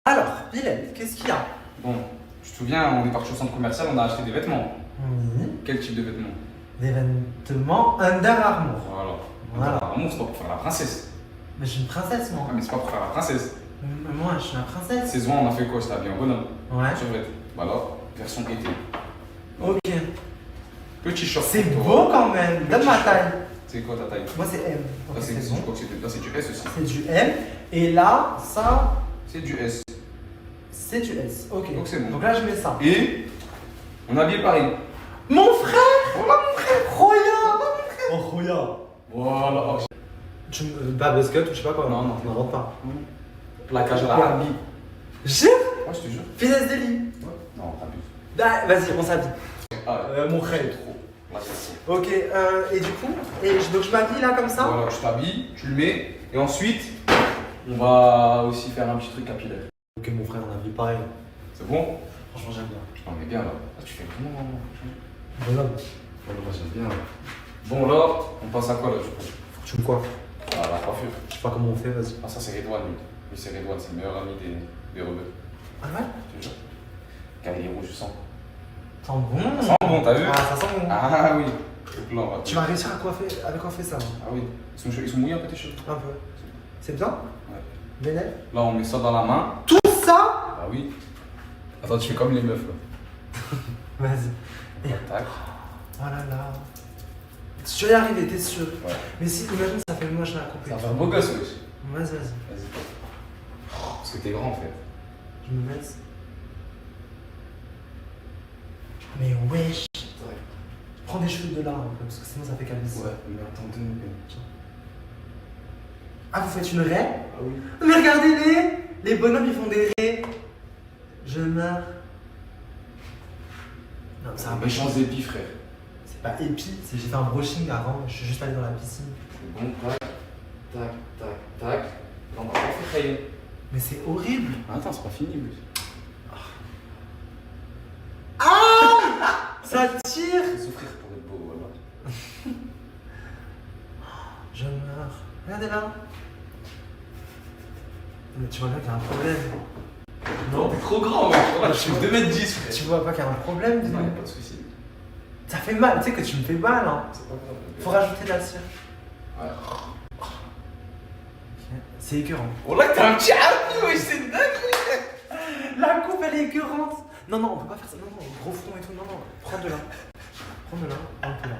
Alors, Bilal, qu'est-ce qu'il y a? Bon, tu te souviens, on est parti au centre commercial, on a acheté des vêtements. Oui. Quel type de vêtements? Des vêtements Under Armour. Voilà. Amour, c'est pas pour faire la princesse. Mais je suis une princesse, moi. Ah, mais c'est pas pour faire la princesse. Moi, je suis la princesse. Saison, on a fait quoi? J'étais habillé en bonhomme. Ouais. Survêt. Voilà, version été. Ok. Petit short. C'est pour beau toi. quand même. Donne ma taille. C'est quoi ta taille? Moi, c'est M. Là, Ok, c'est c'est bon. je crois que là, c'est du S aussi. C'est du M. Et là, ça, C'est du S. C'est du S, ok. Donc c'est bon. Donc là, je mets ça. Et on habille pareil. Mon frère! Voilà mon frère! Roya! Oh, Roya! Voilà. Tu me. Pas buzzcut ou je sais pas quoi. Non, non. Je rentre pas. Plaquage à la habille. J'ai? Ouais, je te jure. Finesse des lits. Ouais. Non, t'abuses. Bah, vas-y, on s'habille. Ah, Mon frère. trop. Là, c'est ça. Ok, et du coup, donc je m'habille là comme ça? Voilà, tu t'habilles, tu le mets. Et ensuite, on va aussi faire un petit truc capillaire. Ok, mon frère, on habille pareil. C'est bon? Franchement, j'aime bien. On est bien là. Là, tu fais comment? Bonhomme. Voilà, moi j'aime bien là. Bon, là, on passe à quoi là du coup? Faut que tu me coiffes. Ah, la coiffure. Je sais pas comment on fait, vas-y. Ah, ça c'est Redouane, lui. Lui, c'est Redouane, c'est le meilleur ami des rebelles. Ah ouais? Je te jure. Cavalier rouge, je sens. Ça sent bon. Ça sent bon, t'as vu? Ah, ça sent bon. Ah oui. Donc là, on va. Tu vas réussir à coiffer ça. Ah oui. Ils sont mouillés un peu tes cheveux. Un peu. C'est bien? Ouais. Vénère? Là, on met ça dans la main. Tout ça? Ah oui. Attends, tu fais comme les meufs là. Vas-y. Tac. Oh là là. Tu vas y arriver, t'es sûr? Ouais. Mais si, imagine, ça fait moche à couper. Ça va faire beau gosse, wesh. Vas-y, vas-y. Vas-y. Parce que t'es grand en fait. Je me laisse. Mais wesh. Prends des cheveux de là, un peu, parce que sinon ça fait calvitie. Ouais, mais attendez. Ah, vous faites une raie? Ah oui. Mais regardez-les! Les bonhommes, ils font des raies. Je meurs. Non, c'est un méchant épi, frère. C'est pas épi, c'est j'ai fait un brushing avant, je suis juste allé dans la piscine. C'est bon, tac, tac, tac, tac. Là, on va pas faire crayer. Mais c'est horrible! Attends, c'est pas fini, wesh. Ah! Ça tire! Faut souffrir pour être beau, voilà. Je meurs. Regardez là. Mais tu vois bien qu'il y a un problème. Non, t'es trop grand, mec. Voilà, je suis 2m10, frère. Tu vois pas qu'il y a un problème, dis Non, donc. y'a pas de soucis. Ça fait mal, tu sais que tu me fais mal, hein. C'est pas grave. Faut rajouter de la cire. Ouais. C'est écœurant. Oh là, t'es un petit harpie, wesh, c'est dingue. La coupe, elle est écœurante. Non, non, on peut pas faire ça. Non, non, gros front et tout. Non, non, prends de là. Prends de là, un peu là.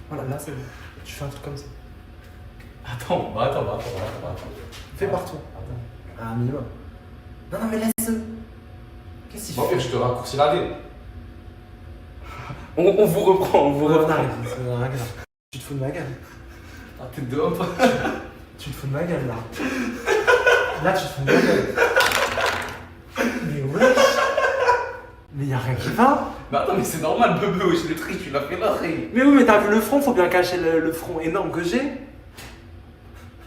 Voilà, là, c'est bon. Tu fais un truc comme ça. Attends. Fais partout. Ah, un minimum. Non, non, mais laisse-le. Qu'est-ce qu'il Bon, fait? je te raccourcis la vie. On vous reprend, on vous reprend. Arrête, c'est rien grave. Tu te fous de ma gueule. Ah, t'es dehors, toi. Tu te fous de ma gueule, là. Là, tu te fous de ma gueule. Mais wesh. Mais y'a rien qui va. Mais attends, mais c'est normal, bébé, wesh, le truc, tu l'as fait là, frère. Mais oui, mais t'as vu le front, faut bien cacher le front énorme que j'ai.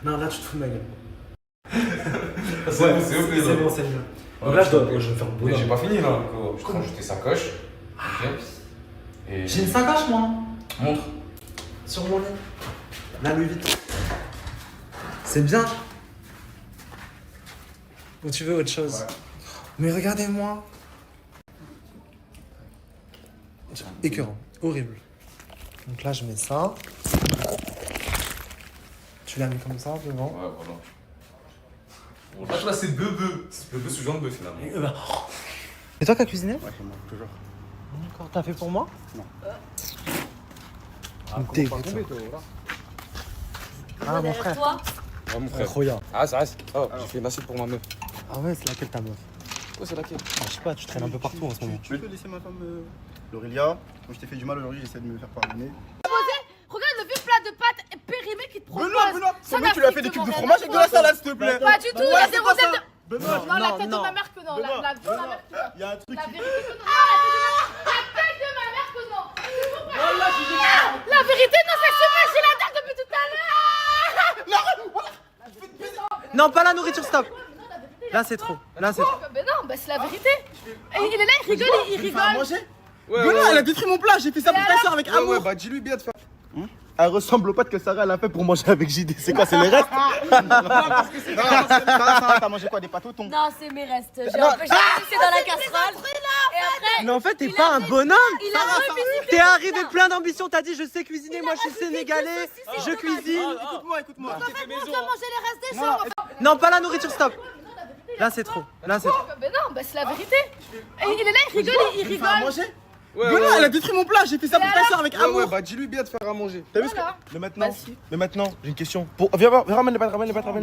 Non, là, tu te fous de ma gueule. C'est bon, c'est ok, c'est bon, c'est mieux. Donc là, je vais faire Mais bon. j'ai pas fini, là. Je te range tes sacoches. Ok. Et... J'ai une sacoche, moi. Montre. Sur mon lit. La Louis Vuitton. C'est bien. Ou tu veux autre chose? Ouais. Mais regardez-moi. Écœurant. Horrible. Donc là, je mets ça. Tu l'as mis comme ça devant. Ouais, voilà. Bon, là, c'est bebe. C'est bebe sous jambe finalement. C'est toi qui as cuisiné? Ouais, c'est moi, toujours. D'accord. T'as fait pour moi? Non. Ah, mon frère. Toi, Ah, mon Roya. Ah, ça reste. Oh, j'ai fait une assiette pour ma meuf. Ah ouais, c'est laquelle ta meuf? Oh, c'est laquelle? Ah, je sais pas, tu traînes un peu partout en ce moment. Tu peux laisser ma femme Laurelia, moi je t'ai fait du mal aujourd'hui, j'essaie de me faire pardonner. regarde le vieux plat de pâtes périmé qui te propose. Benoît, Ça c'est moi qui lui as fait des cubes de fromage avec de la salade, s'il te plaît. Pas du tout, il y a zéro tête de... Benoît, Non, la tête de ma mère que non. La vie de ma mère que non. il y a un truc La qui... vérité que non. La tête de ma mère que non. La vérité, non, ça se passe, j'ai la tête depuis tout à l'heure. Non, pas la nourriture, stop. Là, c'est trop. Là, c'est trop. Mais non, bah c'est la vérité. Et il est là, il rigole, il rigole. à manger Benoît, elle a détruit mon plat, j'ai fait ça pour ta soeur avec amour. Ouais, bah dis-lui bien de faire. Elle ressemble aux pâtes que Sarah elle a fait pour manger avec JD. C'est quoi, c'est les restes? T'as mangé quoi, des pâtes au thon? Non, c'est mes restes. J'ai un peu c'est dans la casserole. Et après. Mais en fait, t'es pas un bonhomme. Il a revisité. T'es arrivé plein d'ambition. T'as dit, je sais cuisiner. Moi, je suis sénégalais. Je cuisine. Écoute-moi. En fait, moi, je dois manger les restes des gens. Non, pas la nourriture, stop. Là, c'est trop. Là, c'est trop. Mais non, bah c'est la vérité. Et il est là, il rigole, il rigole. à manger Voilà, elle a détruit mon plat, j'ai fait ça pour ta soeur avec amour. Ouais, bah dis-lui bien de faire à manger. T'as vu ce que. Voilà. Mais maintenant, j'ai une question. Viens, ramène les pâtes, ramène les pâtes. Ramène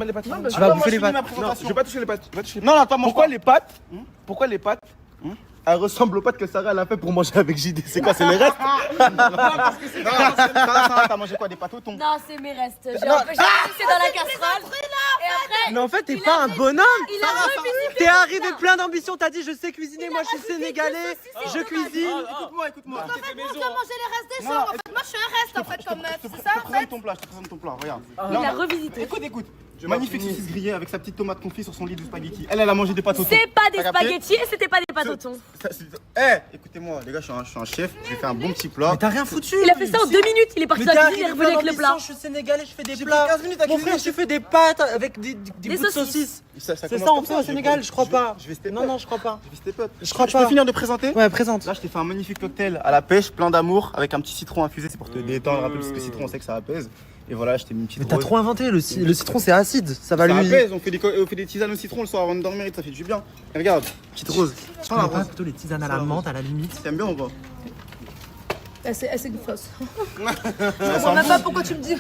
les pâtes. Tu vas bouffer les pâtes. Non, je vais pas toucher les pâtes. Non, toi, mange Pourquoi pas. les pâtes Pourquoi les pâtes elles ressemblent aux pâtes que Sarah elle a fait pour manger avec JD. C'est quoi, c'est les restes? Parce que c'est t'as mangé quoi, des pâtes au thon? Non, c'est mes restes. J'ai empêché c'est dans la casserole. Et après, Mais en fait, t'es pas un bonhomme. il a revisité. T'es arrivé plein d'ambition. T'as dit, je sais cuisiner. Moi, je suis sénégalais. Je cuisine. Écoute-moi. En fait, moi, je dois manger les restes des gens. En fait, moi, je suis un reste, en fait, comme meuf. C'est ça, en fait. ton plat, je te présente ton plat, regarde. Il a revisité. Écoute. Magnifique saucisse grillée avec sa petite tomate confite sur son lit de spaghetti. Elle a mangé des pâtes au thon. C'est pas des T'as capté? spaghettis et c'était pas des pâtes au thon. Écoutez-moi, les gars, je suis un chef. J'ai fait un bon petit plat. Mais t'as rien foutu. Il a fait ça en 2 minutes. Il est parti dans la cuisine, il est revenu avec le plat. Je suis sénégalais, je fais des J'ai plats. pris 15 minutes à Mon cuisiner, frère, tu fais des pâtes avec des bouts de saucisses. saucisses. Ça C'est commence ça, on comme fait au Sénégal, je crois pas. Je vais step Non, je crois pas. Je vais step up. Je crois Je pas. peux finir de présenter? Ouais, présente. Là, je t'ai fait un magnifique cocktail à la pêche, plein d'amour, avec un petit citron infusé. C'est pour te détendre un peu, parce que le citron, on sait que ça apaise. Et voilà, je t'ai mis une petite Mais t'as rose. trop inventé, le citron c'est acide, ça va Ça lui... apaise, on fait des tisanes au citron le soir avant de dormir et ça fait du bien. Et regarde, petite rose. Tu connais pas plutôt les tisanes à la menthe à la limite? T'aimes bien ou pas? C'est une fausse. Ça Je vois même pas pourquoi tu me dis.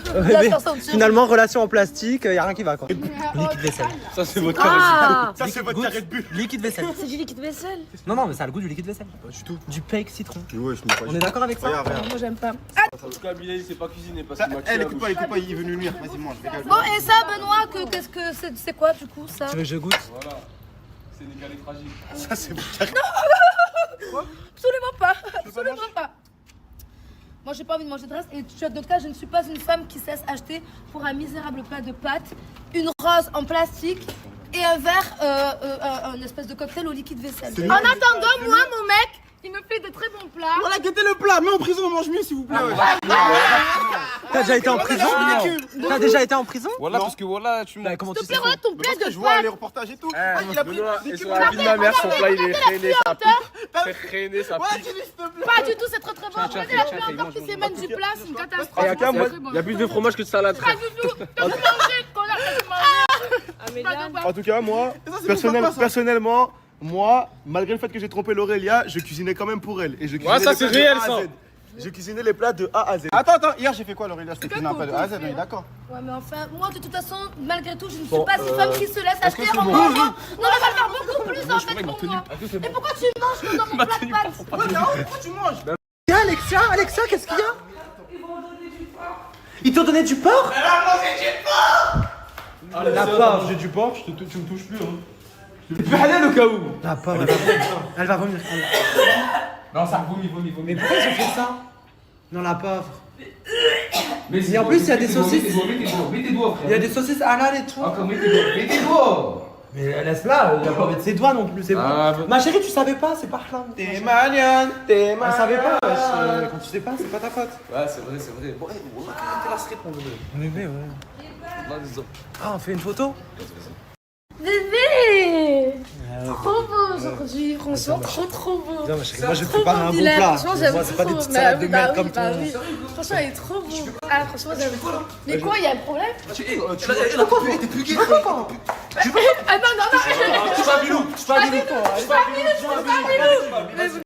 Finalement, relation en plastique, y a rien qui va quoi. Liquide vaisselle. Ça, c'est votre Ah, Ça, c'est votre carré de but. Liquide vaisselle. c'est du liquide vaisselle. Non, mais ça a le goût du liquide vaisselle. Pas du tout. Du pake citron. Ouais, je me crois. On est d'accord avec ça? Regarde. Moi, j'aime pas. En tout cas, Bilal, il sait pas cuisiner parce Ça, qu'il m'a elle, écoute pas, il est venu nuire. Vas-y, mange. Bon, et ça, Benoît, qu'est-ce que c'est quoi du coup ça? Tu veux que je goûte? Voilà. Sénégalais tragique. Ça, c'est votre carré. Absolument pas. Absolument pas. Moi, j'ai pas envie de manger de reste. Et tu as d'autres cas, je ne suis pas une femme qui cesse acheter pour un misérable plat de pâtes, une rose en plastique et un verre, un espèce de cocktail au liquide vaisselle. En attendant, moi, mon mec, il me fait de très bons plats. Voilà, guettez le plat. Mais en prison, on mange mieux, s'il vous plaît. T'as déjà été en prison? T'as déjà été en prison? Voilà, parce que voilà, tu m'as. Comment S'il tu te sais? plaît, ton plat de Je vois les pâtes. reportages et tout. Il a pris et sur la vie de ma mère, son plat, il est traîné, ça pique. C'est traîné, ça pique. Pas du tout, c'est très très bon. Tiens, Regardez la tiens, pluie encore mange, qui mange. s'émène du plat, c'est une catastrophe. Il y a qu'un, moi, C'est très bon. il y a plus de fromage que de salade. Pas du tout. T'as tout mangé, connard, t'as tout mangé. Pas de pâtes. En tout cas, moi, Ça, c'est mon papa, ça. personnellement, moi, malgré le fait que j'ai trompé l'Aurélia, je cuisinais quand même pour elle. Et je cuisinais ça, les c'est plats de réel, A à ça. Z. Je cuisinais les plats de A à Z. Attends, hier j'ai fait quoi, Laurélia? C'était cuisiner un plat de A à Z, on est d'accord? Ouais, mais enfin, moi de toute façon, malgré tout, je ne suis pas une femme qui se laisse acheter c'est en bon mangeant. Non, on va le faire beaucoup plus en fait pour moi. c'est Et pourquoi tu manges dans mon plat de pâtes? Ouais, mais pourquoi tu manges? Alexia, qu'est-ce qu'il y a? Ils t'ont donné du porc? Allez, La c'est pauvre. manger du porc, tu me touches plus. Hein. Tu peux aller au cas où. La pauvre, elle va vomir. Non, ça vomit. Mais pourquoi ils ont fait ça? Non, la pauvre. Mais Et en plus, il y a des saucisses. Mets tes doigts, frère. Il y a des saucisses halal et tout. Encore, mets tes doigts. Mais laisse-la, il a pas envie de ses doigts non plus, c'est bon. Ma chérie, tu savais pas, c'est pas clair. T'es manion, Elle savait pas, wesh. Quand tu sais pas, c'est pas ta faute. Ouais, c'est vrai. Bon, on va quand même la street, mon bébé. Mon bébé, ouais. Ah, on fait une photo? Bébé! Trop beau aujourd'hui, franchement, trop beau. Viens, ma chérie, moi je vais te préparer un bon plat. Franchement, j'aime Moi, c'est pas des trop. petites salades de merde comme bah ton. oui. Franchement, il est trop beau. Ah, franchement, j'aime trop. Mais quoi, il y a un problème? Ah non,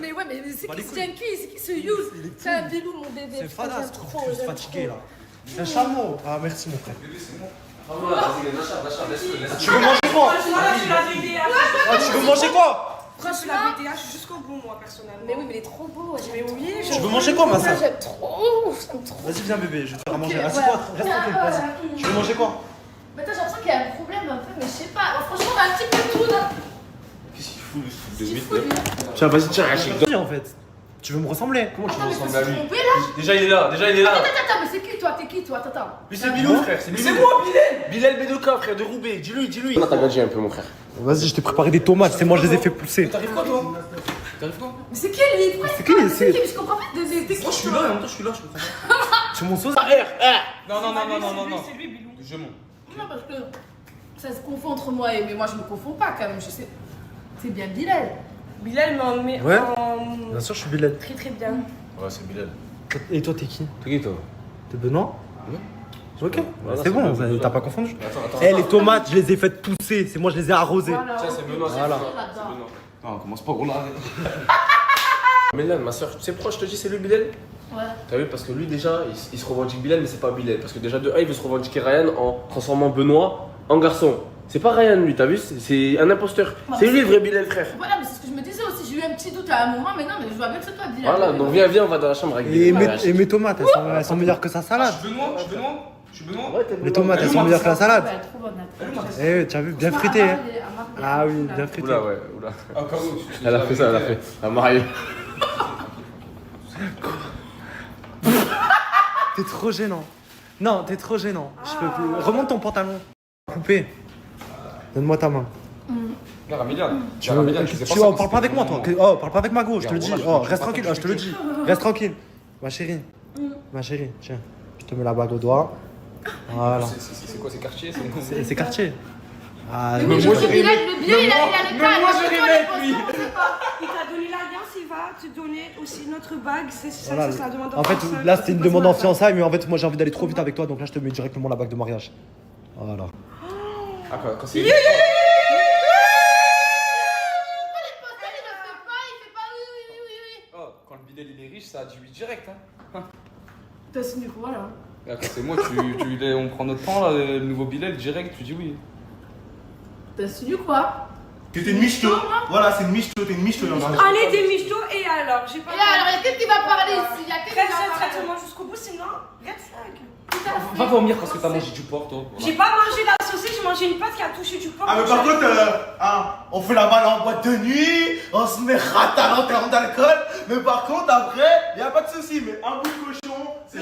mais ouais, mais c'est qui ce Yankee? C'est qui ce Youth? C'est un bilou, mon bébé. C'est Putain, fadasse, j'aime je trop, trouve que je suis j'aime fatigué trop. là. C'est un chameau. Ah, merci mon frère. Laisse-le. Tu veux manger quoi? Tu veux manger quoi? Franchement, la BDA, je suis jusqu'au bout, moi, personnellement. Mais oui, mais il est trop beau. Mais oui, Tu veux manger quoi, ma soeur? J'aime trop. Vas-y, viens bébé, je vais te faire à manger. Assieds-toi, reste tranquille, vas-y. Tu veux manger quoi? Mais attends, j'ai l'impression qu'il y a un problème un peu, mais je sais pas. Franchement, on a un petit peu tout là. Qu'est-ce qu'il fout, le truc de mythe? Tiens, vas-y, tiens, Rachid. En fait, tu veux me ressembler? Comment tu Attends, mais ressembles faut à se lui? tromper là. Déjà, il est là. Attends, mais c'est qui toi? T'es qui toi? Attends. Lui, c'est Bilou, frère. C'est C'est moi, Bilal. Bilal Bedoka, frère de Roubaix. Dis-lui. T'as gagné un peu, mon frère. Vas-y, je t'ai préparé des tomates, c'est moi, je les ai fait pousser. T'arrives quoi, toi? T'arrives quoi? Mais c'est qui lui? Pourquoi C'est qui, c'est qui? Je comprends pas. T'es qui? Moi, je suis là, en même temps, je suis là, je comprends pas. Tu mon sauce? Non. C'est lui, Bilou. Je monte. Non, parce que ça se confond entre moi et. Mais moi, je me confonds pas quand même. Je sais. C'est bien Bilal. Bilal mais Ouais. en... Bien sûr, je suis Bilal. Très très bien. Ouais, c'est Bilal. Et toi, t'es qui? T'es qui, toi? T'es Benoît? Ouais. Ok, Voilà, c'est bon, Benoît. t'as pas confondu. Attends. Eh, les tomates, je les ai faites pousser, c'est moi, je les ai arrosées. Voilà. Tiens, c'est Benoît. Voilà. Non, commence pas, gros, là. Mais là, ma soeur, tu sais pourquoi je te dis c'est lui Bilal? Ouais. T'as vu, parce que lui déjà, il se revendique Bilal, mais c'est pas Bilal. Parce que déjà, de 1, il veut se revendiquer Ryan en transformant Benoît en garçon. C'est pas Ryan, lui, t'as vu? C'est un imposteur. C'est lui le vrai Bilal, frère. Voilà, mais c'est ce que je me disais aussi. J'ai eu un petit doute à un moment, mais non, mais je vois bien que c'est toi, Bilal. Voilà, donc viens, on va dans la chambre avec Bilal. Et mes tomates, elles sont meilleures que sa salade. Je suis Benoît. Les tomates, elles sont meilleures que la salade. Ouais, trop bonne, Eh, tu as vu, bien frité. Hein. Ah oui, bien frité. Oula, ouais, oula. Ah, quand même. Elle a fait ça, elle a fait. À Mario. T'es trop gênant. Non, t'es trop gênant. Je peux plus. Remonte ton pantalon. Coupé. Donne-moi ta main. Non, Ramilian. Tu parle pas avec moi, toi. Oh, parle pas avec ma gauche, je te le dis. Oh, reste tranquille, je te le dis. Reste tranquille. Ma chérie. Ma chérie, tiens. Je te mets la bague au doigt. Voilà. C'est quoi, c'est quartier? C'est quartier. Ah, mais moi, le Bilal, il a le cas. Moi, je répète, lui. Il t'a donné l'alliance, il va te donner aussi notre bague. C'est ça, voilà. c'est la demande en En fait, fiançailles. là, c'était une demande en fiançailles, mais en fait, moi, j'ai envie d'aller trop vite avec toi, donc là, je te mets directement la bague de mariage. Voilà. Ah, quand c'est. Oh, quand le Bilal il est riche, ça a du oui direct. Hein. T'as signé quoi là? Et après, c'est moi, on prend notre temps là, le nouveau Bilal direct, tu dis oui. T'as signé quoi? Que t'es une michto. Voilà, c'est une michto, t'es une michto. Allez, des michtos, et alors? J'ai pas. Et alors, qu'est-ce qui va parler ici? Traite-moi jusqu'au bout, sinon, red flag. Va vomir parce que t'as mangé du porc, toi. J'ai pas mangé la saucisse, j'ai mangé une pâte qui a touché du porc. Ah, mais par contre, on fait la balle en boîte de nuit, on se met ratal en termes d'alcool, mais par contre, après, y a pas de souci, mais un bout de cochon, c'est.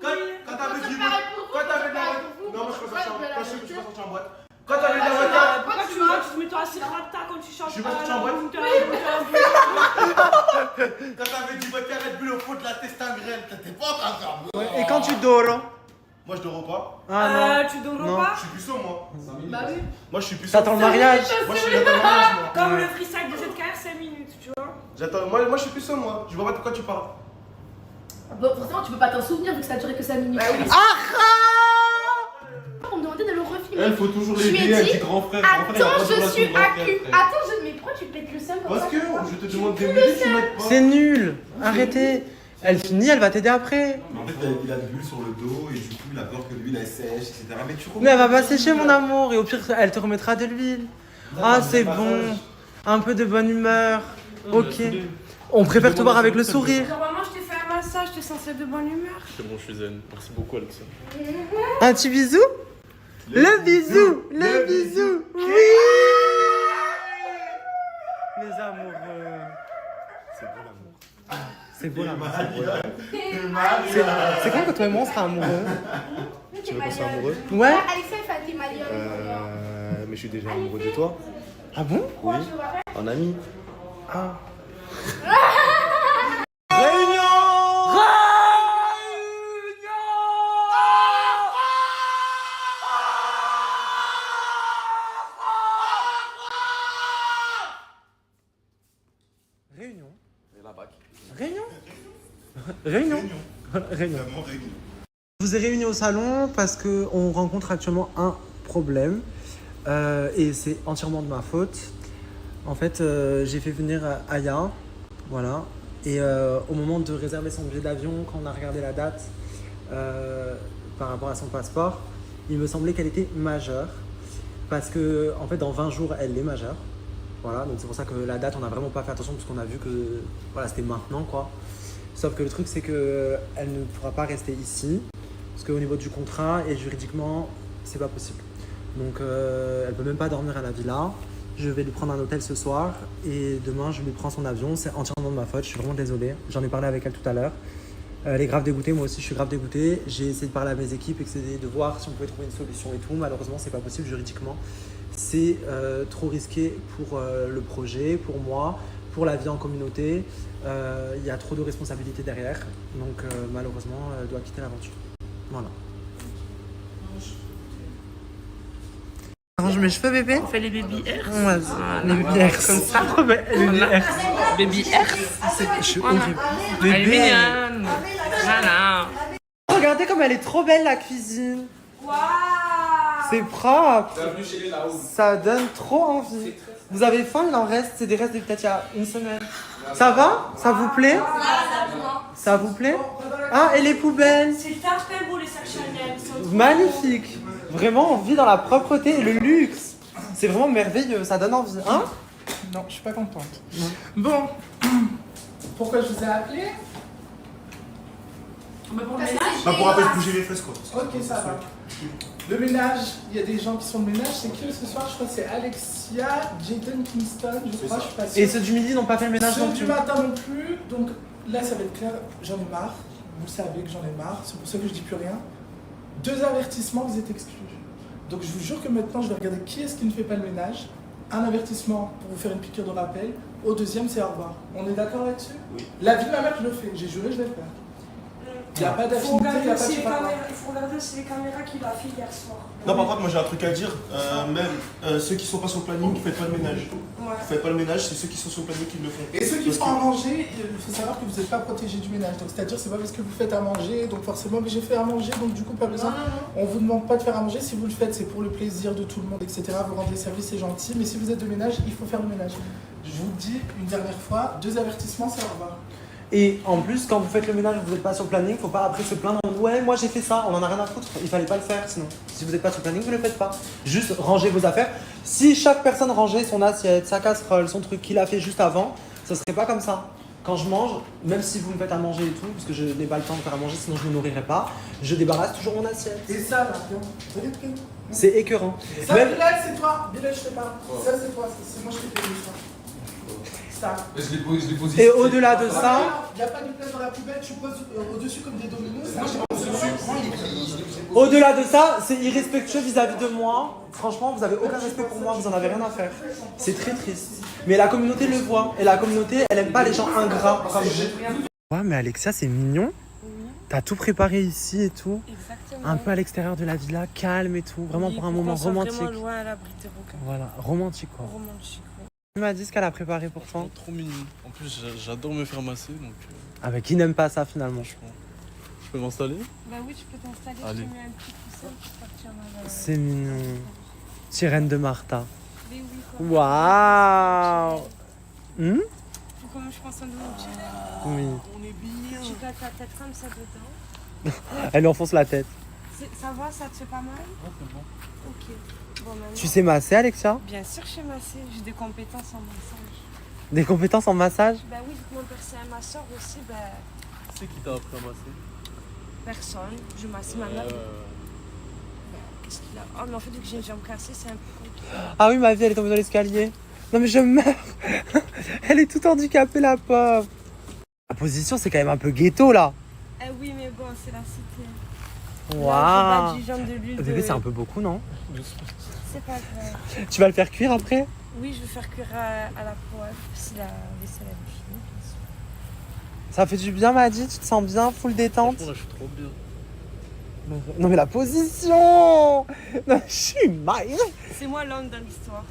Quand t'avais dit. Quand t'avais de la voiture. Non, moi je peux sortir en boîte. Quand t'avais de la voiture. Pourquoi tu manges? Tu te mets toi assez rata quand tu chantes. Je suis pas sorti en boîte. Quand t'avais dit vodka Red Bull au fond de la testangren, t'étais pas en train de faire. Et quand tu dors? Moi je dors pas. Ah non. Tu dors Non. pas? Je suis puceau moi. Bah oui. Moi je suis puceau. T'attends le mariage? Moi je suis j'attends le mariage moi. Comme le freestyle de ZKR, 5 minutes, tu vois. J'attends, moi je suis puceau moi. Je vois pas de quoi tu parles. Bon, forcément, tu peux pas t'en souvenir vu que ça a duré que 5 minutes. On me demandait de le refilmer. Il faut toujours Je lui ai l'aider, elle dit, dit grand frère. attends, je suis accu. Attends, mais pourquoi tu pètes le seum comme Parce ça? que je te demande de m'aider, tu m'aides pas. C'est nul. Arrêtez. Elle finit, elle va t'aider après. En fait, il a de l'huile sur le dos et du coup, il a peur que l'huile elle sèche, etc. Mais tu Mais elle va pas sécher, mon amour, et au pire, elle te remettra de l'huile. Ah, c'est bon. Un peu de bonne humeur. Ok. On préfère te voir avec le sourire. Normalement, je t'ai fait un massage, t'es censé être de bonne humeur. C'est bon, je suis zen. Merci beaucoup, Alexa. Un petit bisou? Le bisou! Le bisou! Oui! Les amoureux. C'est beau l'amour. C'est quand que toi et moi on sera amoureux? Tu veux qu'on soit amoureux? Ouais? Alexia, il fait des malioles. Mais je suis déjà amoureux de toi. Ah bon? Oui. En ami. Ah. Réunion. Et la bac. Réunion. Réunion. Réunion. Je vous ai réunis au salon parce qu'on rencontre actuellement un problème et c'est entièrement de ma faute. En fait, j'ai fait venir Aya, voilà, et au moment de réserver son billet d'avion, quand on a regardé la date par rapport à son passeport, il me semblait qu'elle était majeure parce que en fait dans 20 jours elle est majeure. Voilà, donc c'est pour ça que la date, on n'a vraiment pas fait attention parce qu'on a vu que voilà, c'était maintenant quoi. Sauf que le truc, c'est qu'elle ne pourra pas rester ici parce qu'au niveau du contrat et juridiquement, c'est pas possible. Donc elle peut même pas dormir à la villa. Je vais lui prendre un hôtel ce soir et demain, je lui prends son avion. C'est entièrement de ma faute, je suis vraiment désolé. J'en ai parlé avec elle tout à l'heure. Elle est grave dégoûtée, moi aussi je suis grave dégoûté. J'ai essayé de parler à mes équipes, essayer de voir si on pouvait trouver une solution et tout. Malheureusement, c'est pas possible juridiquement. C'est trop risqué pour le projet, pour moi, pour la vie en communauté. Il y a trop de responsabilités derrière. Donc malheureusement, elle doit quitter l'aventure. Voilà. Arrange mes cheveux, bébé. On fait les baby hairs. Ouais, les baby hairs. Comme ça. Les baby hairs. Baby hairs. Je suis horrible. Elle est Bébé. mignonne. Voilà. Regardez comme elle est trop belle, la cuisine. Waouh! C'est propre. Bienvenue chez les Laos. Ça donne trop envie. Vous avez faim? Il en reste. C'est des restes de peut-être il y a une semaine. Ça va? Ça vous plaît? Ça vous plaît? Ah, et les poubelles? C'est très beau les sacs Chanel. Magnifique. Vraiment, on vit dans la propreté et le luxe. C'est vraiment merveilleux. Ça donne envie. Hein? Non, je suis pas contente. Bon, pourquoi je vous ai appelé? Pour le ménage. Bah, pour rappel, bouger les fesses, quoi. Ok, ça va. Le ménage, il y a des gens qui sont de ménage. C'est qui ce soir? Je crois que c'est Alexia, Jayden Kingston, je crois, je suis pas sûre. Et ceux du midi n'ont pas fait le ménage non Ceux plus. du matin non plus. Donc là, ça va être clair, j'en ai marre. Vous savez que j'en ai marre, c'est pour ça que je dis plus rien. 2 avertissements, vous êtes exclus. Donc je vous jure que maintenant, je vais regarder qui est-ce qui ne fait pas le ménage. Un avertissement pour vous faire une piqûre de rappel. Au deuxième, c'est au revoir. On est d'accord là-dessus? Oui. La vie de ma mère, je le fais. J'ai juré, je vais le faire. Il n'y a pas d'affinité, il n'y a pas de Il faut regarder aussi les caméras qu'il a fait hier soir. Non, par contre, moi j'ai un truc à dire. Même ceux qui sont pas sur le planning, faites pas le ménage. Faites pas le ménage, c'est ceux qui sont sur le planning qui le font. Et ceux qui font à manger, il faut savoir que vous n'êtes pas protégé du ménage. Donc c'est-à-dire, c'est pas parce que vous faites à manger, donc forcément, mais j'ai fait à manger, donc du coup, pas besoin. On vous demande pas de faire à manger. Si vous le faites, c'est pour le plaisir de tout le monde, etc. Vous rendez service, c'est gentil. Mais si vous êtes de ménage, il faut faire le ménage. Je vous le dis une dernière fois, 2 avertissements, c'est au revoir. Et en plus, quand vous faites le ménage, vous n'êtes pas sur le planning, faut pas après se plaindre. Ouais, moi j'ai fait ça, on en a rien à foutre. Il fallait pas le faire sinon. Si vous n'êtes pas sur le planning, vous ne le faites pas. Juste rangez vos affaires. Si chaque personne rangeait son assiette, sa casserole, son truc qu'il a fait juste avant, ça serait pas comme ça. Quand je mange, même si vous me faites à manger et tout, parce que je n'ai pas le temps de faire à manger, sinon je ne me nourrirai pas, je débarrasse toujours mon assiette. Et ça, là, regarde. C'est écœurant. Ça, Même- Bilal, c'est toi. Bilal, je te parle. Ça, c'est toi. C'est moi, je t'ai payé ça. Ça. Je l'ai posé. Et au-delà de ça, Il n'y a pas de place dans la poubelle, tu poses au-dessus comme des dominos. Moi, au-delà de ça, c'est irrespectueux vis-à-vis de moi. Franchement, vous n'avez aucun respect pour moi, vous en avez rien à faire. C'est très triste. Mais la communauté le voit. Et la communauté, elle aime pas les gens ingrats comme vous. Ouais, mais Alexia, c'est mignon. T'as tout préparé ici et tout. Exactement. Un peu à l'extérieur de la villa, calme et tout. Vraiment pour un moment romantique. Vraiment loin à l'abri des requins. Voilà, romantique quoi. Romantique. Tu m'as dit ce qu'elle a préparé pour toi. Trop mignon. En plus, j'adore me faire masser, donc Ah bah qui n'aime pas ça finalement. je peux m'installer? Bah oui, tu peux t'installer. Allez. Je te mets un petit coussin pour partir dans la... C'est mignon. Sirène de Martha. Mais oui, quoi. Waouh. Faut comme je pense en nous, Oui. on est bien. Tu places ta tête comme ça dedans. Elle lui enfonce la tête. Ça va, ça te fait pas mal? c'est bon. Ok. Bon, maintenant... Tu sais masser Alexia? Bien sûr, je sais masser. J'ai des compétences en massage. Des compétences en massage? Bah oui, vu que mon père c'est un masseur aussi, bah... C'est qui t'a appris à masser? Personne. Je masse ma mère. Qu'est-ce qu'il a? Oh, mais en fait, vu que j'ai une jambe cassée, c'est un peu compliqué. Ah oui, ma vie, elle est tombée dans l'escalier. Non mais je meurs. Elle est toute handicapée, la pauvre. La position, c'est quand même un peu ghetto, là. Eh oui, mais bon, c'est la cité. Waouh. Bébé, c'est un peu beaucoup, non? C'est pas grave. Tu vas le faire cuire après? Oui, je vais faire cuire à la poêle si la vaisselle est finie, bien sûr. Ça fait du bien, Maddy? Tu te sens bien? Full détente? Là, je suis trop bien. Non mais la position! Non, je suis mal. C'est moi l'homme dans l'histoire.